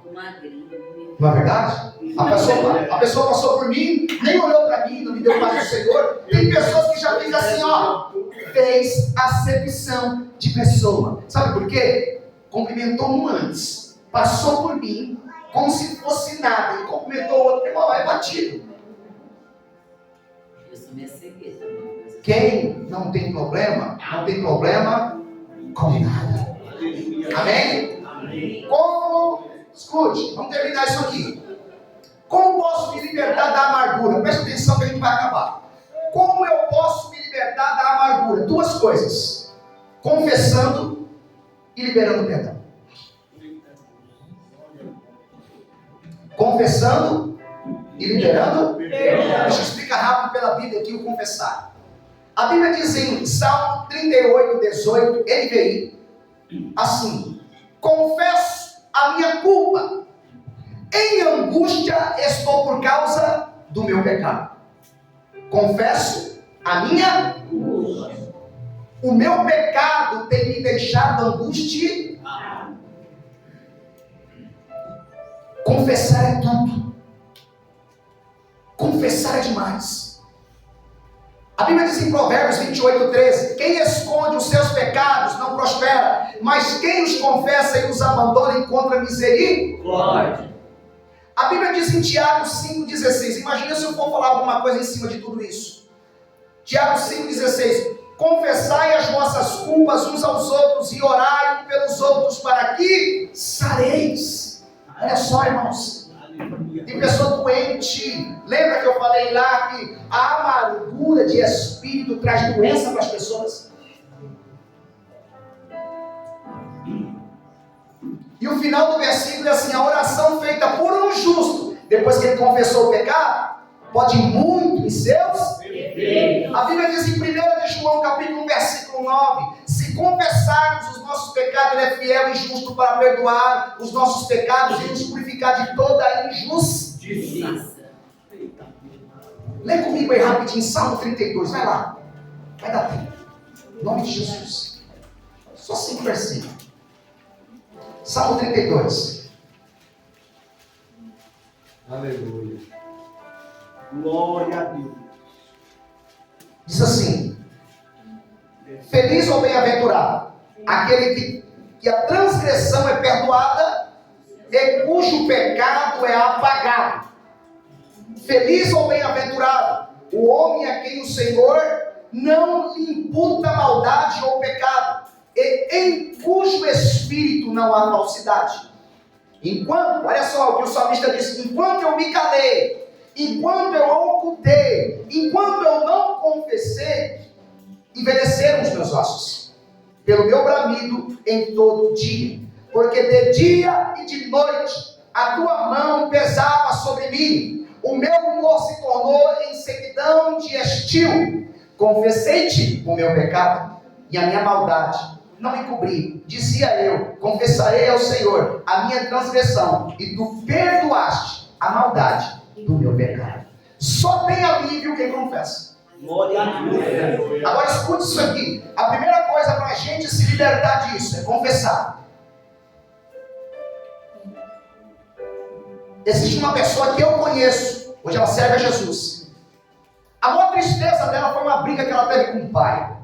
Não é verdade? A pessoa passou por mim, nem olhou para mim, não me deu paz do Senhor. Tem pessoas que já fez assim, ó. Fez acepção de pessoa. Sabe por quê? Cumprimentou um antes, passou por mim, como se fosse nada, e cumprimentou o outro, irmão, é batido. Quem não tem problema com nada. Amém? Como, escute, vamos terminar isso aqui. Como posso me libertar da amargura? Presta atenção que a gente vai acabar. Como eu posso me libertar da amargura? Duas coisas: confessando e liberando perdão. Confessando e liberando perdão. Deixa eu explicar rápido pela Bíblia aqui o confessar. A Bíblia diz em Salmo 38, 18, NVI, assim: confesso a minha culpa, em angústia estou por causa do meu pecado. Confesso a minha culpa. O meu pecado tem me deixado angustiado. Confessar é tudo. Confessar é demais. A Bíblia diz em Provérbios 28, 13: quem esconde os seus pecados não prospera, mas quem os confessa e os abandona encontra misericórdia. A Bíblia diz em Tiago 5,16. Imagina se eu for falar alguma coisa em cima de tudo isso. Tiago 5,16: confessai as vossas culpas uns aos outros e orai pelos outros para que sareis. Olha só, irmãos. Tem pessoa doente. Lembra que eu falei lá que a amargura de espírito traz doença para as pessoas? E o final do versículo é assim: a oração feita por um justo, depois que ele confessou o pecado, pode ir muito em seus defeitos. A Bíblia diz em 1 de João capítulo 1, versículo 9: se confessarmos os nossos pecados, ele é fiel e justo para perdoar os nossos pecados e nos purificar de toda a injustiça. Lê comigo aí rapidinho, Salmo 32, vai lá. Vai dar tempo. Em nome de Jesus. Só 5 versículos. Salmo 32. Aleluia. Glória a Deus. Diz assim: feliz ou bem-aventurado aquele que a transgressão é perdoada e cujo pecado é apagado. Feliz ou bem-aventurado o homem a quem o Senhor não lhe imputa maldade ou pecado, e em cujo espírito não há falsidade. Enquanto, olha só o que o salmista disse: enquanto eu me calei, enquanto eu ocultei, enquanto eu não confessei, envelheceram os meus ossos, pelo meu bramido em todo dia, porque de dia e de noite a tua mão pesava sobre mim, o meu humor se tornou em sequidão de estio. Confessei-te o meu pecado e a minha maldade não encobri. Dizia eu: confessarei ao Senhor a minha transgressão, e tu perdoaste a maldade do meu pecado. Só tem alívio quem confessa. Glória a Deus. Agora escute isso aqui. A primeira coisa para a gente se libertar disso é confessar. Existe uma pessoa que eu conheço, hoje ela serve a Jesus. A maior tristeza dela foi uma briga que ela teve com o pai.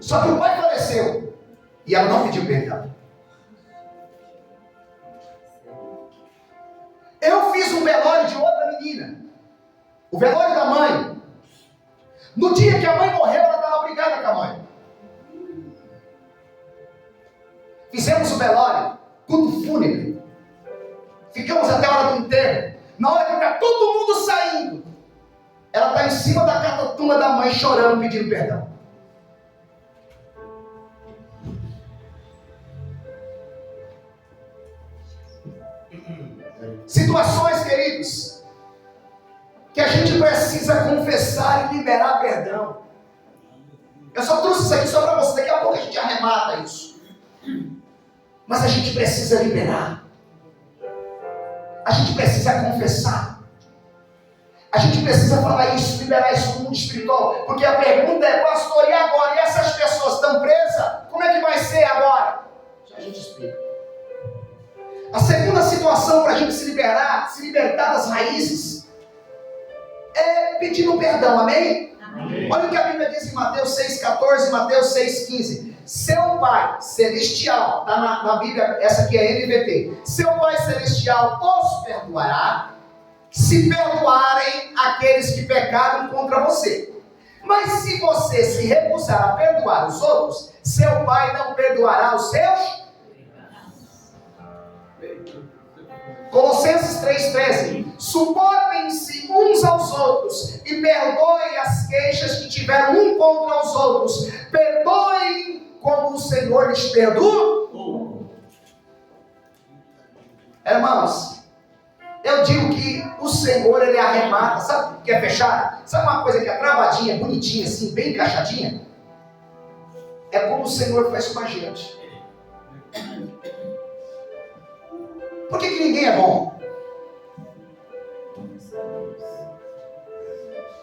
Só que o pai faleceu e ela não pediu perdão. Eu fiz um velório de outra menina, o velório da mãe. No dia que a mãe morreu, ela estava brigada com a mãe. Fizemos o velório, culto fúnebre. Ficamos até a hora do enterro. Na hora que está todo mundo saindo, ela está em cima da catatumba da mãe, chorando, pedindo perdão. Situações, queridos, que a gente precisa confessar e liberar perdão. Eu só trouxe isso aqui só para você. Daqui a pouco a gente arremata isso. Mas a gente precisa liberar. A gente precisa confessar. A gente precisa falar isso, liberar isso no mundo espiritual. Porque a pergunta é: pastor, e agora? E essas pessoas estão presas? Como é que vai ser agora? Já a gente explica. A segunda situação para a gente se libertar das raízes, é pedindo perdão, amém? Amém. Olha o que a Bíblia diz em Mateus 6,14 e Mateus 6,15. Seu Pai Celestial, está na Bíblia, essa aqui é NVT. Seu Pai Celestial os perdoará, se perdoarem aqueles que pecaram contra você. Mas se você se recusar a perdoar os outros, seu Pai não perdoará os seus. Colossenses 3,13. Suportem-se uns aos outros e perdoem as queixas que tiveram um contra os outros. Perdoem como o Senhor lhes perdoou. Irmãos, eu digo que o Senhor, Ele arremata. Sabe o que é fechado? Sabe uma coisa que é travadinha, bonitinha assim, bem encaixadinha? É como o Senhor faz com a gente. Por que ninguém é bom?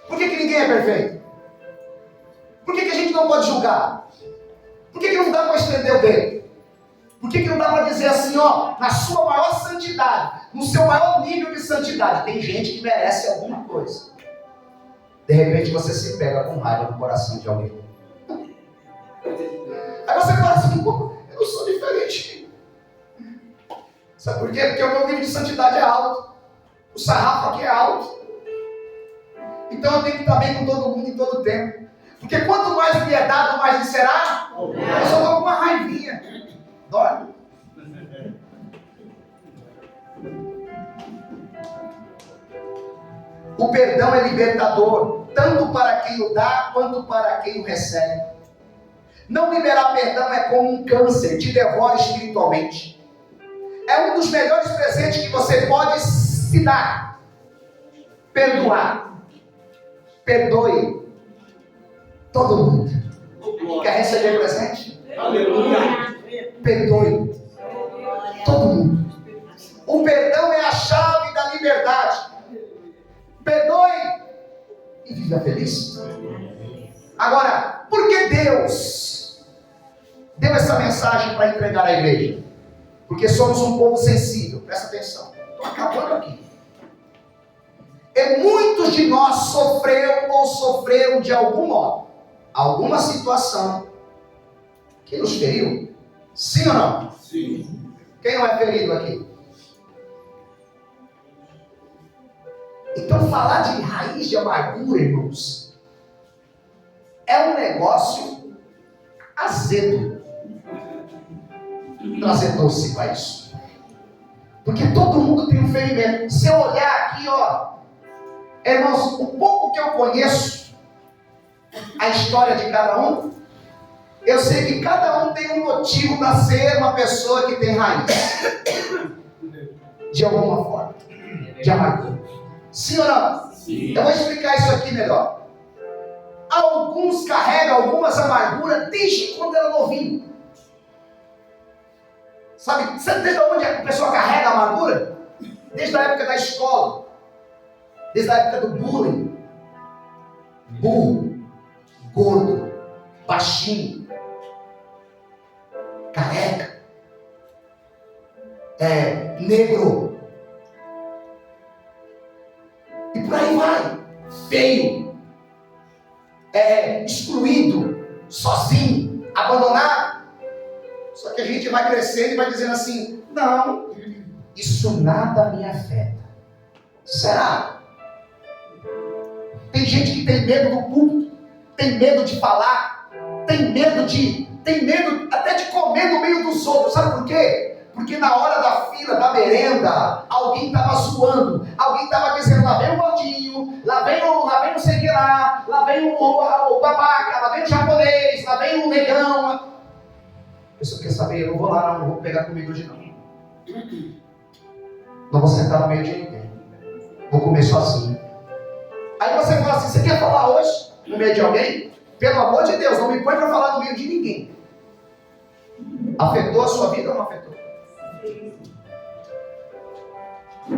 Por que ninguém é perfeito? Por que a gente não pode julgar? Por que não dá para estender o dedo? Por que não dá para dizer assim, ó, na sua maior santidade, no seu maior nível de santidade, tem gente que merece alguma coisa. De repente você se pega com raiva no coração de alguém. Aí você fala assim: pô, eu não sou diferente. Sabe por quê? Porque o meu nível de santidade é alto. O sarrafo aqui é alto. Então eu tenho que estar bem com todo mundo em todo tempo. Porque quanto mais me é dado, mais me será. Eu só dou uma raivinha. Dói. O perdão é libertador, tanto para quem o dá, quanto para quem o recebe. Não liberar perdão é como um câncer, te devora espiritualmente. É um dos melhores presentes que você pode se dar. Perdoar. Perdoe todo mundo. Quer receber presente? Aleluia. Perdoe todo mundo. O perdão é a chave da liberdade. Perdoe e viva feliz. Agora, por que Deus deu essa mensagem para entregar à igreja? Porque somos um povo sensível, presta atenção. Estou acabando aqui. Muitos de nós sofreram de algum modo, alguma situação que nos feriu. Sim ou não? Sim. Quem não é ferido aqui? Então falar de raiz de amargura, irmãos, é um negócio azedo. Trazer doce para isso. Porque todo mundo tem um ferimento. Se eu olhar aqui, ó, irmãos, o pouco que eu conheço, a história de cada um, eu sei que cada um tem um motivo para ser uma pessoa que tem raiz. De alguma forma. De amargura. Sim ou não? Sim. Eu vou explicar isso aqui melhor. Alguns carregam algumas amarguras desde quando era novinho. Sabe desde onde a pessoa carrega a amargura? Desde a época da escola. Desde a época do bullying. Burro, gordo, baixinho, careca, negro. E por aí vai. Feio, excluído, sozinho, abandonado. Só que a gente vai crescendo e vai dizendo assim: não, isso nada me afeta. Será? Tem gente que tem medo do público, tem medo de falar, tem medo até de comer no meio dos outros. Sabe por quê? Porque na hora da fila, da merenda, alguém estava zoando, alguém estava dizendo: lá vem o gordinho, lá vem não sei o que lá vem o babaca, lá vem o japonês, lá vem o negão. A pessoa quer saber: eu não vou lá, não vou pegar comigo hoje não. Não vou sentar no meio de ninguém. Vou comer sozinho. Aí você fala assim: você quer falar hoje no meio de alguém? Pelo amor de Deus, não me põe para falar no meio de ninguém. Afetou a sua vida ou não afetou?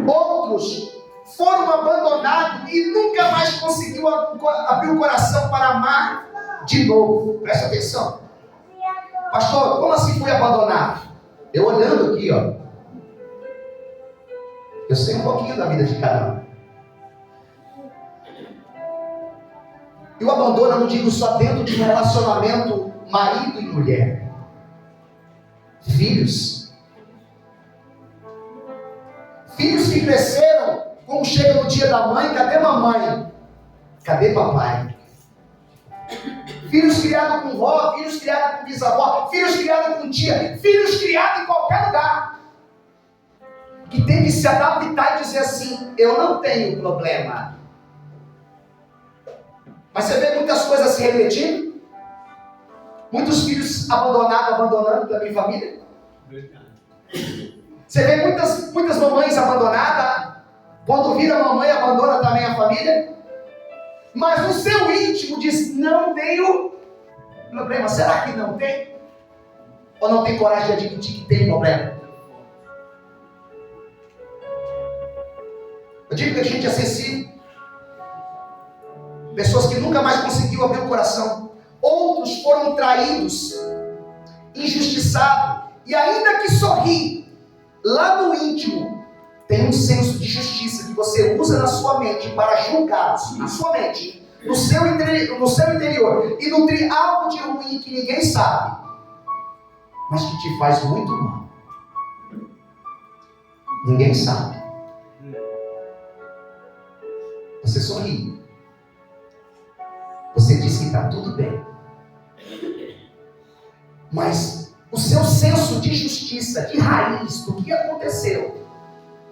Outros foram abandonados e nunca mais conseguiu abrir o coração para amar de novo. Presta atenção. Pastor, como assim fui abandonado? Eu olhando aqui, ó. Eu sei um pouquinho da vida de cada um. E o abandono eu não digo só dentro de um relacionamento marido e mulher. Filhos. Filhos que cresceram, como chega no dia da mãe: cadê mamãe? Cadê papai? Filhos criados com vó, filhos criados com bisavó, filhos criados com tia, filhos criados em qualquer lugar. Que tem que se adaptar e dizer assim: eu não tenho problema. Mas você vê muitas coisas se repetindo. Muitos filhos abandonando também família. Você vê muitas mamães abandonadas. Quando vira mamãe, abandona também a família. Mas no seu íntimo diz: não tenho problema. Será que não tem? Ou não tem coragem de admitir que tem problema? Eu digo que a gente é sensível. Pessoas que nunca mais conseguiu abrir o coração. Outros foram traídos, injustiçados, e ainda que sorri, lá no íntimo tem um senso de justiça que você usa na sua mente para julgá-los, na sua mente, no seu interior, e nutrir algo de ruim que ninguém sabe, mas que te faz muito mal. Ninguém sabe. Você sorri. Você diz que está tudo bem. Mas o seu senso de justiça, de raiz, do que aconteceu,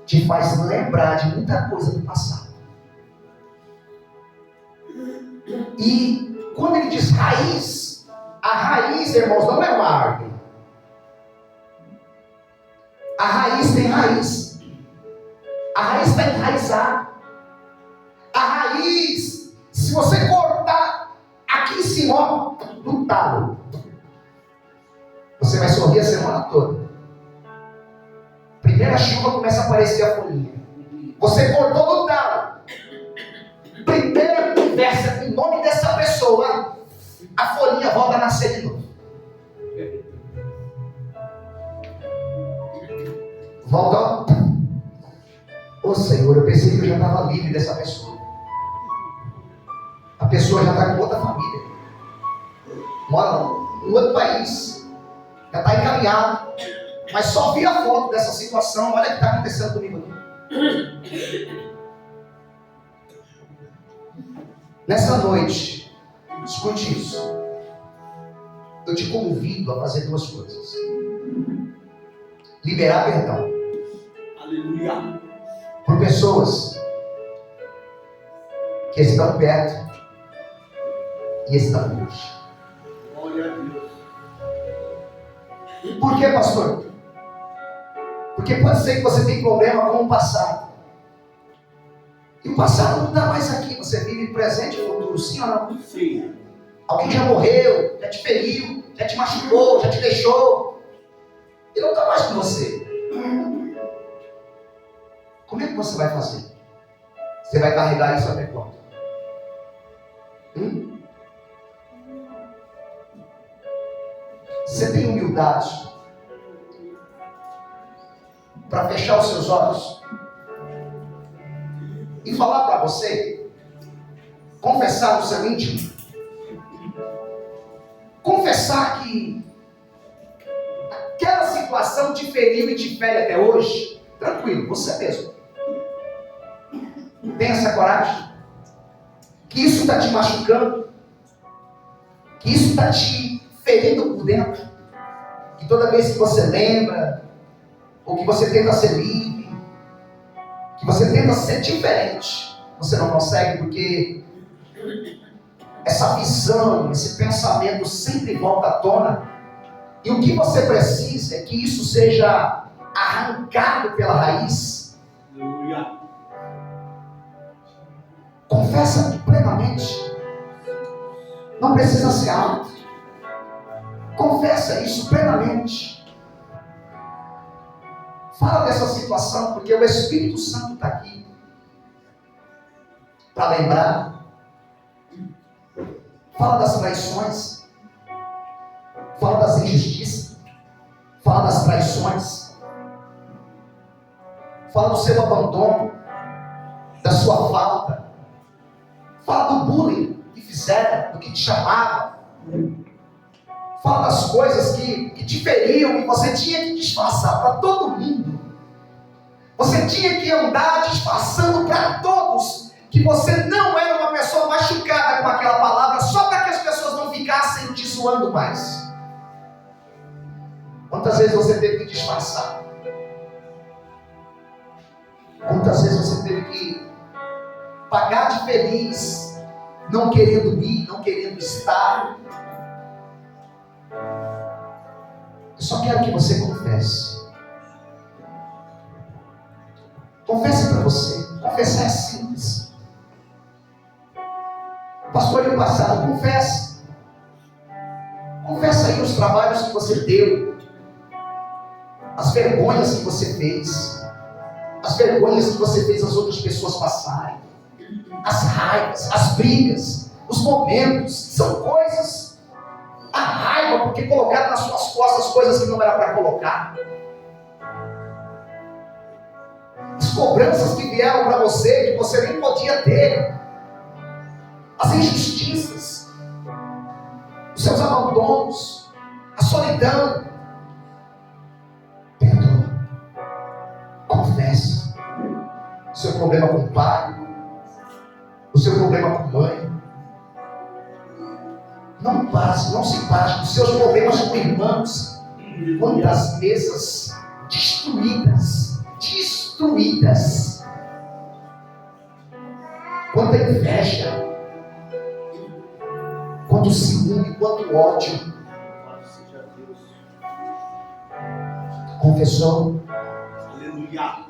te faz lembrar de muita coisa do passado. E quando ele diz raiz, a raiz, irmãos, não é uma árvore. A raiz tem raiz. A raiz está enraizada. A raiz, se você cortar aqui em cima, ó, no talo, você vai sorrir a semana toda. Primeira chuva começa a aparecer a folhinha. Você cortou no talo. Primeira conversa em nome dessa pessoa, a folhinha volta a nascer de novo. Senhor, eu pensei que eu já estava livre dessa pessoa. A pessoa já está com outra família, mora em outro país, já está encaminhado, mas só vi a foto dessa situação. Olha o que está acontecendo comigo aqui. Nessa noite, escute isso. Eu te convido a fazer duas coisas: liberar perdão. Aleluia. Por pessoas que estão perto e estão longe. Glória a Deus. Por que, pastor? Porque pode ser que você tenha problema com o passado. E o passado não está mais aqui. Você vive presente e futuro, sim ou não? Sim. Alguém já morreu, já te feriu, já te machucou, já te deixou. E não está mais com você. Como é que você vai fazer? Você vai carregar isso até quando? Você tem humildade para fechar os seus olhos e falar para você, confessar no seu íntimo, confessar que aquela situação te feriu e te fere até hoje? Tranquilo, você mesmo. Tem essa coragem? Que isso está te machucando, que isso está te ferindo por dentro, que toda vez que você lembra, ou que você tenta ser livre, que você tenta ser diferente, você não consegue, porque essa visão, esse pensamento sempre volta à tona. E o que você precisa é que isso seja arrancado pela raiz. Aleluia. Confessa plenamente. Não precisa ser alto. Confessa isso plenamente. Fala dessa situação, porque o Espírito Santo está aqui para lembrar. Fala das traições. Fala das injustiças. Fala das traições. Fala do seu abandono, da sua falta. Fala do bullying que fizeram, do que te chamavam. Fala das coisas que te feriam e você tinha que disfarçar para todo mundo. Você tinha que andar disfarçando para todos que você não era uma pessoa machucada com aquela palavra, só para que as pessoas não ficassem te zoando mais. Quantas vezes você teve que disfarçar? Quantas vezes você teve que pagar de feliz, não querendo ir, não querendo estar? Eu só quero que você confesse. Confesse para você. Confessar é simples. Pastor, e o passado? Confesse. Confessa aí os trabalhos que você deu, as vergonhas que você fez, as vergonhas que você fez as outras pessoas passarem, as raivas, as brigas, os momentos. São coisas. A raiva porque colocaram nas suas costas coisas que não era para colocar. As cobranças que vieram para você, que você nem podia ter. As injustiças, os seus abandonos, a solidão. Perdoa. Confesse. O seu problema com o pai, o seu problema com a mãe. Não passe, não se passe dos seus problemas com irmãos. Quantas mesas destruídas, quanta inveja, quanto ciúme, quanto ódio. Confessou? Aleluia.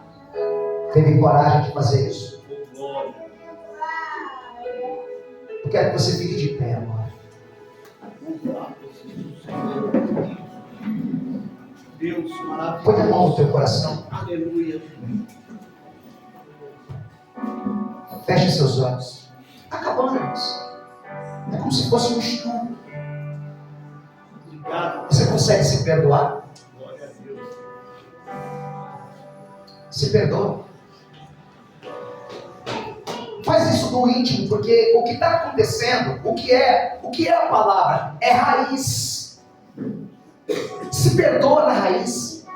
Teve coragem de fazer isso? Glória. Eu quero que você fique de pé agora. Deus maravilhoso. Põe a mão no teu coração. Aleluia. Feche seus olhos. Acabando, irmãos. É como se fosse um estudo. Obrigado. Você consegue se perdoar? Glória a Deus. Se perdoa. no íntimo, porque o que está acontecendo, o que é a palavra? É raiz. Se perdoa na raiz.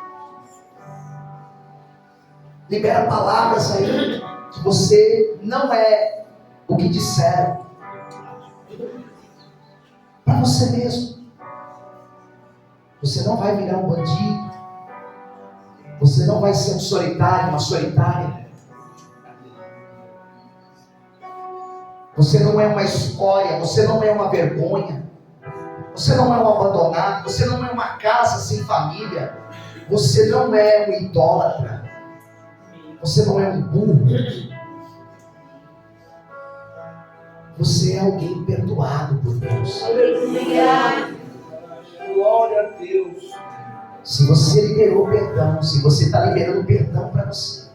Libera palavras aí, que você não é o que disseram. Para você mesmo. Você não vai virar um bandido. Você não vai ser um solitário, uma solitária. Você não é uma escória, você não é uma vergonha. Você não é um abandonado, você não é uma casa sem família. Você não é um idólatra. Você não é um burro. Você é alguém perdoado por Deus. Aleluia. Glória a Deus. Se você liberou perdão, se você está liberando perdão para você,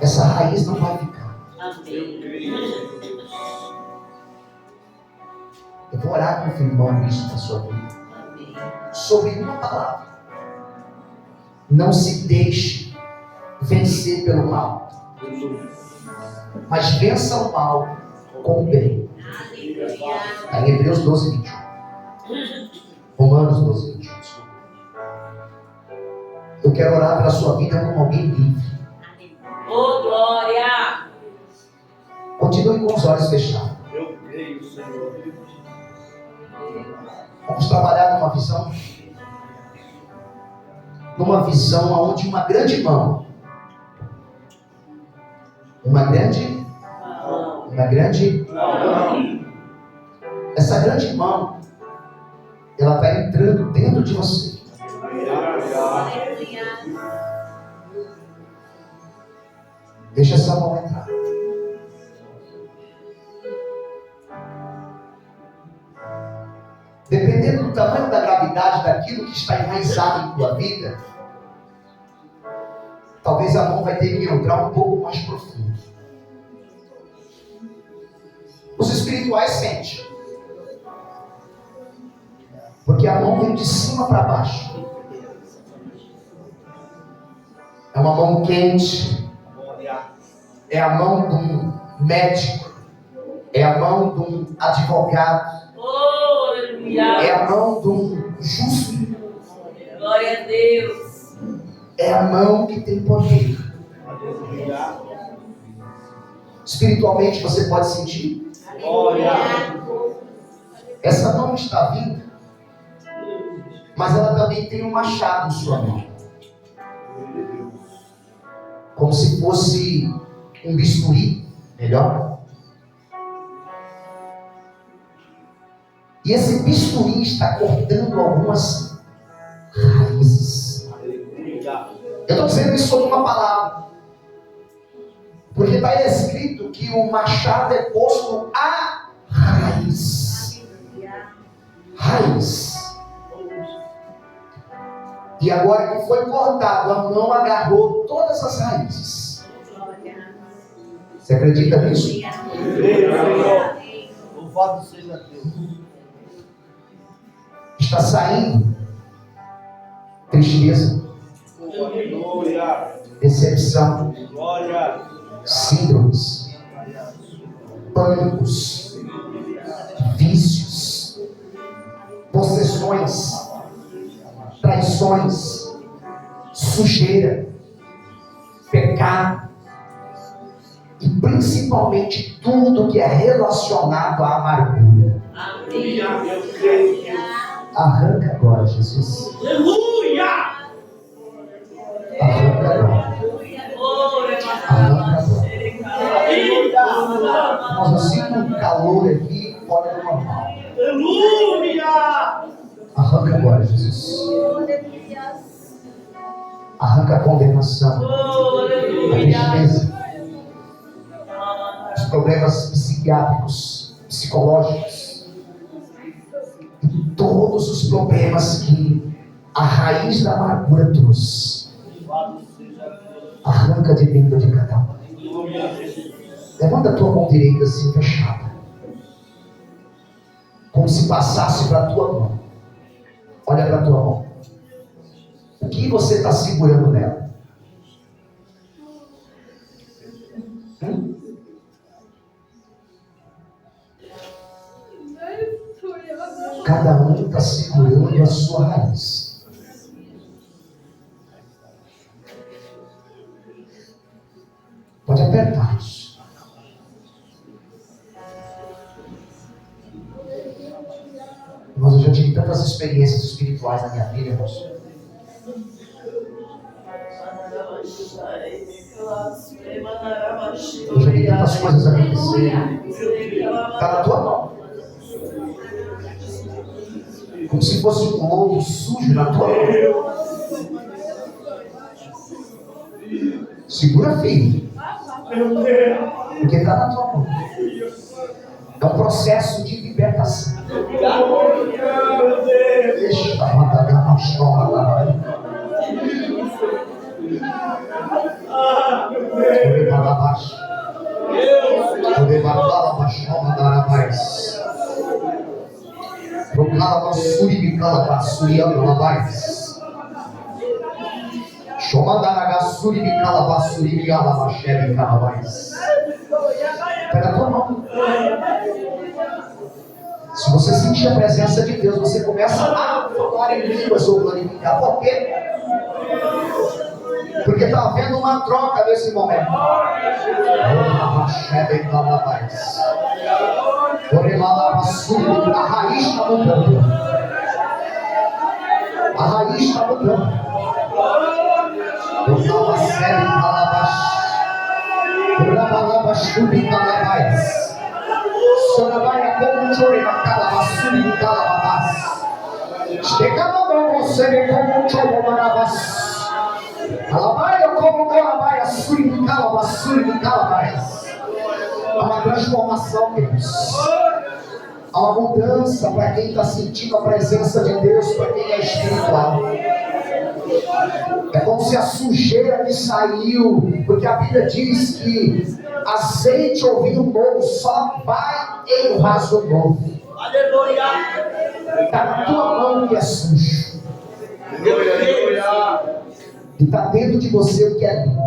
essa raiz não vai ficar. Amém. Eu vou orar confirmando isso na sua vida. Amém. Sobre uma palavra. Não se deixe vencer pelo mal, mas vença o mal com o bem. Está em Hebreus 12, 21. Romanos 12, 21. Eu quero orar pela sua vida como alguém livre. Ô, glória. Continue com os olhos fechados. Eu creio, Senhor. Vamos trabalhar numa visão. Numa visão onde uma grande mão. Essa grande mão, ela está entrando dentro de você. Deixa essa mão entrar. Dependendo do tamanho da gravidade daquilo que está enraizado em tua vida, talvez a mão vai ter que entrar um pouco mais profundo. Os espirituais sentem. Porque a mão vem de cima para baixo. É uma mão quente. É a mão de um médico. É a mão de um advogado. Oh, aleluia. É a mão de um justo. Glória a Deus. É a mão que tem poder. Espiritualmente você pode sentir. Glória. Essa mão está vindo, mas ela também tem um machado em sua mão. Como se fosse um bisturi, melhor. E esse bisturi está cortando algumas raízes. Eu estou dizendo isso sobre uma palavra. Porque está escrito que o machado é posto à raiz. Raiz. E agora que foi cortado, a mão agarrou todas as raízes. Você acredita nisso? Senhor. Louvado seja Deus. Está saindo tristeza, Glória. decepção, Glória. síndromes, pânicos, vícios, possessões, traições, sujeira, pecado e principalmente tudo que é relacionado à amargura. Amém. Eu creio. Arranca agora, Jesus. Aleluia. Arranca agora. Arranca agora. Mas eu sinto um calor aqui fora do normal. Aleluia. Arranca agora, Jesus. Arranca a condenação, a tristeza, os problemas psiquiátricos, psicológicos, e todos os problemas que a raiz da amargura trouxe. Arranca de dentro de cada um. Levanta a tua mão direita assim, fechada, como se passasse para a tua mão. Olha para a tua mão. O que você está segurando nela? Cada um está segurando a sua raiz. Pode apertar isso. Mas eu já tive tantas experiências espirituais na minha vida, irmãos. Eu já vi tantas coisas acontecerem. Está na tua mão. Como se fosse um lodo sujo na tua mão. Segura firme. Porque está na tua mão. É um processo de libertação. Deixa a madaga na chora lá. Poder para baixo. Poder para baixo. Procala basuri bicala basuri alabais. Chomadaraga suri bicala basuri bicala bachebe calabais. Pega a tua mão. Se você sentir a presença de Deus, você começa a falar em línguas ou glorificar. Por quê? Porque está havendo uma troca nesse momento. A raiz está mudando. A raiz está mudando. Eu estava sério, calabash. Rabalabashubi calabais. Sonabaia como chore na calabasuri calabas. Chegava você como chobomarabas. Alabaia como calabaia, suri de calabas, suri de calabais. Há uma transformação, Deus. Há uma mudança para quem está sentindo a presença de Deus, para quem é espiritual. É como se a sujeira que saiu, porque a Bíblia diz que azeite ou vinho novo só vai em vaso novo. Aleluia! Está na tua mão que é sujo. Aleluia! E está dentro de você o que é limpo.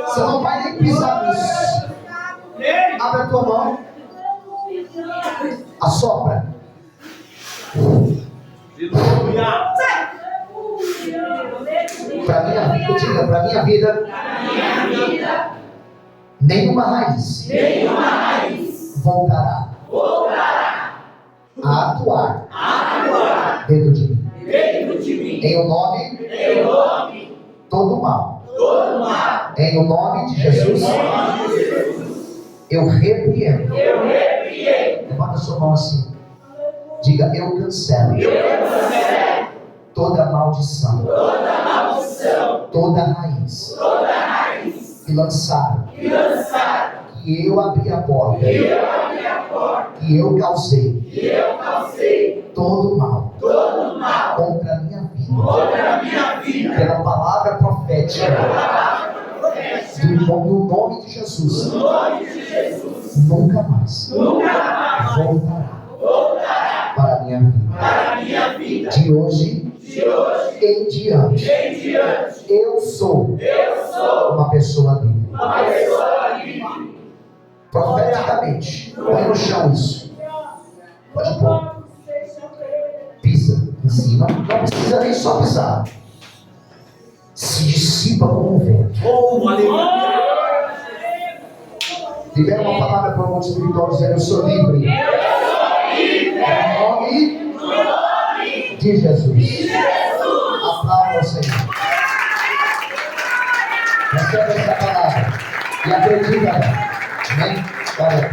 Você não vai nem pisar nisso. Abre a tua mão. Assopra. Para minha vida, diga, para minha vida, nenhuma raiz voltará a atuar dentro de mim. Em o nome todo mal. Em o nome de Jesus, eu repreendo. Levanta sua mão assim. Diga, eu cancelo toda maldição, toda raiz que lançaram, que eu abri a porta, que eu causei todo mal contra a minha vida, pela palavra profética, no nome de Jesus, nunca mais voltará para a minha vida. De hoje em diante, eu sou uma pessoa livre. Profeticamente, põe no chão isso. Pode pôr. Pisa em cima. Não precisa nem só pisar. Se dissipa como um vento. Libera uma palavra para o mundo espiritual dizendo: eu sou livre. Em nome de Jesus. Aplauda o Senhor. Recebe essa palavra e acredita. Amém? Valeu.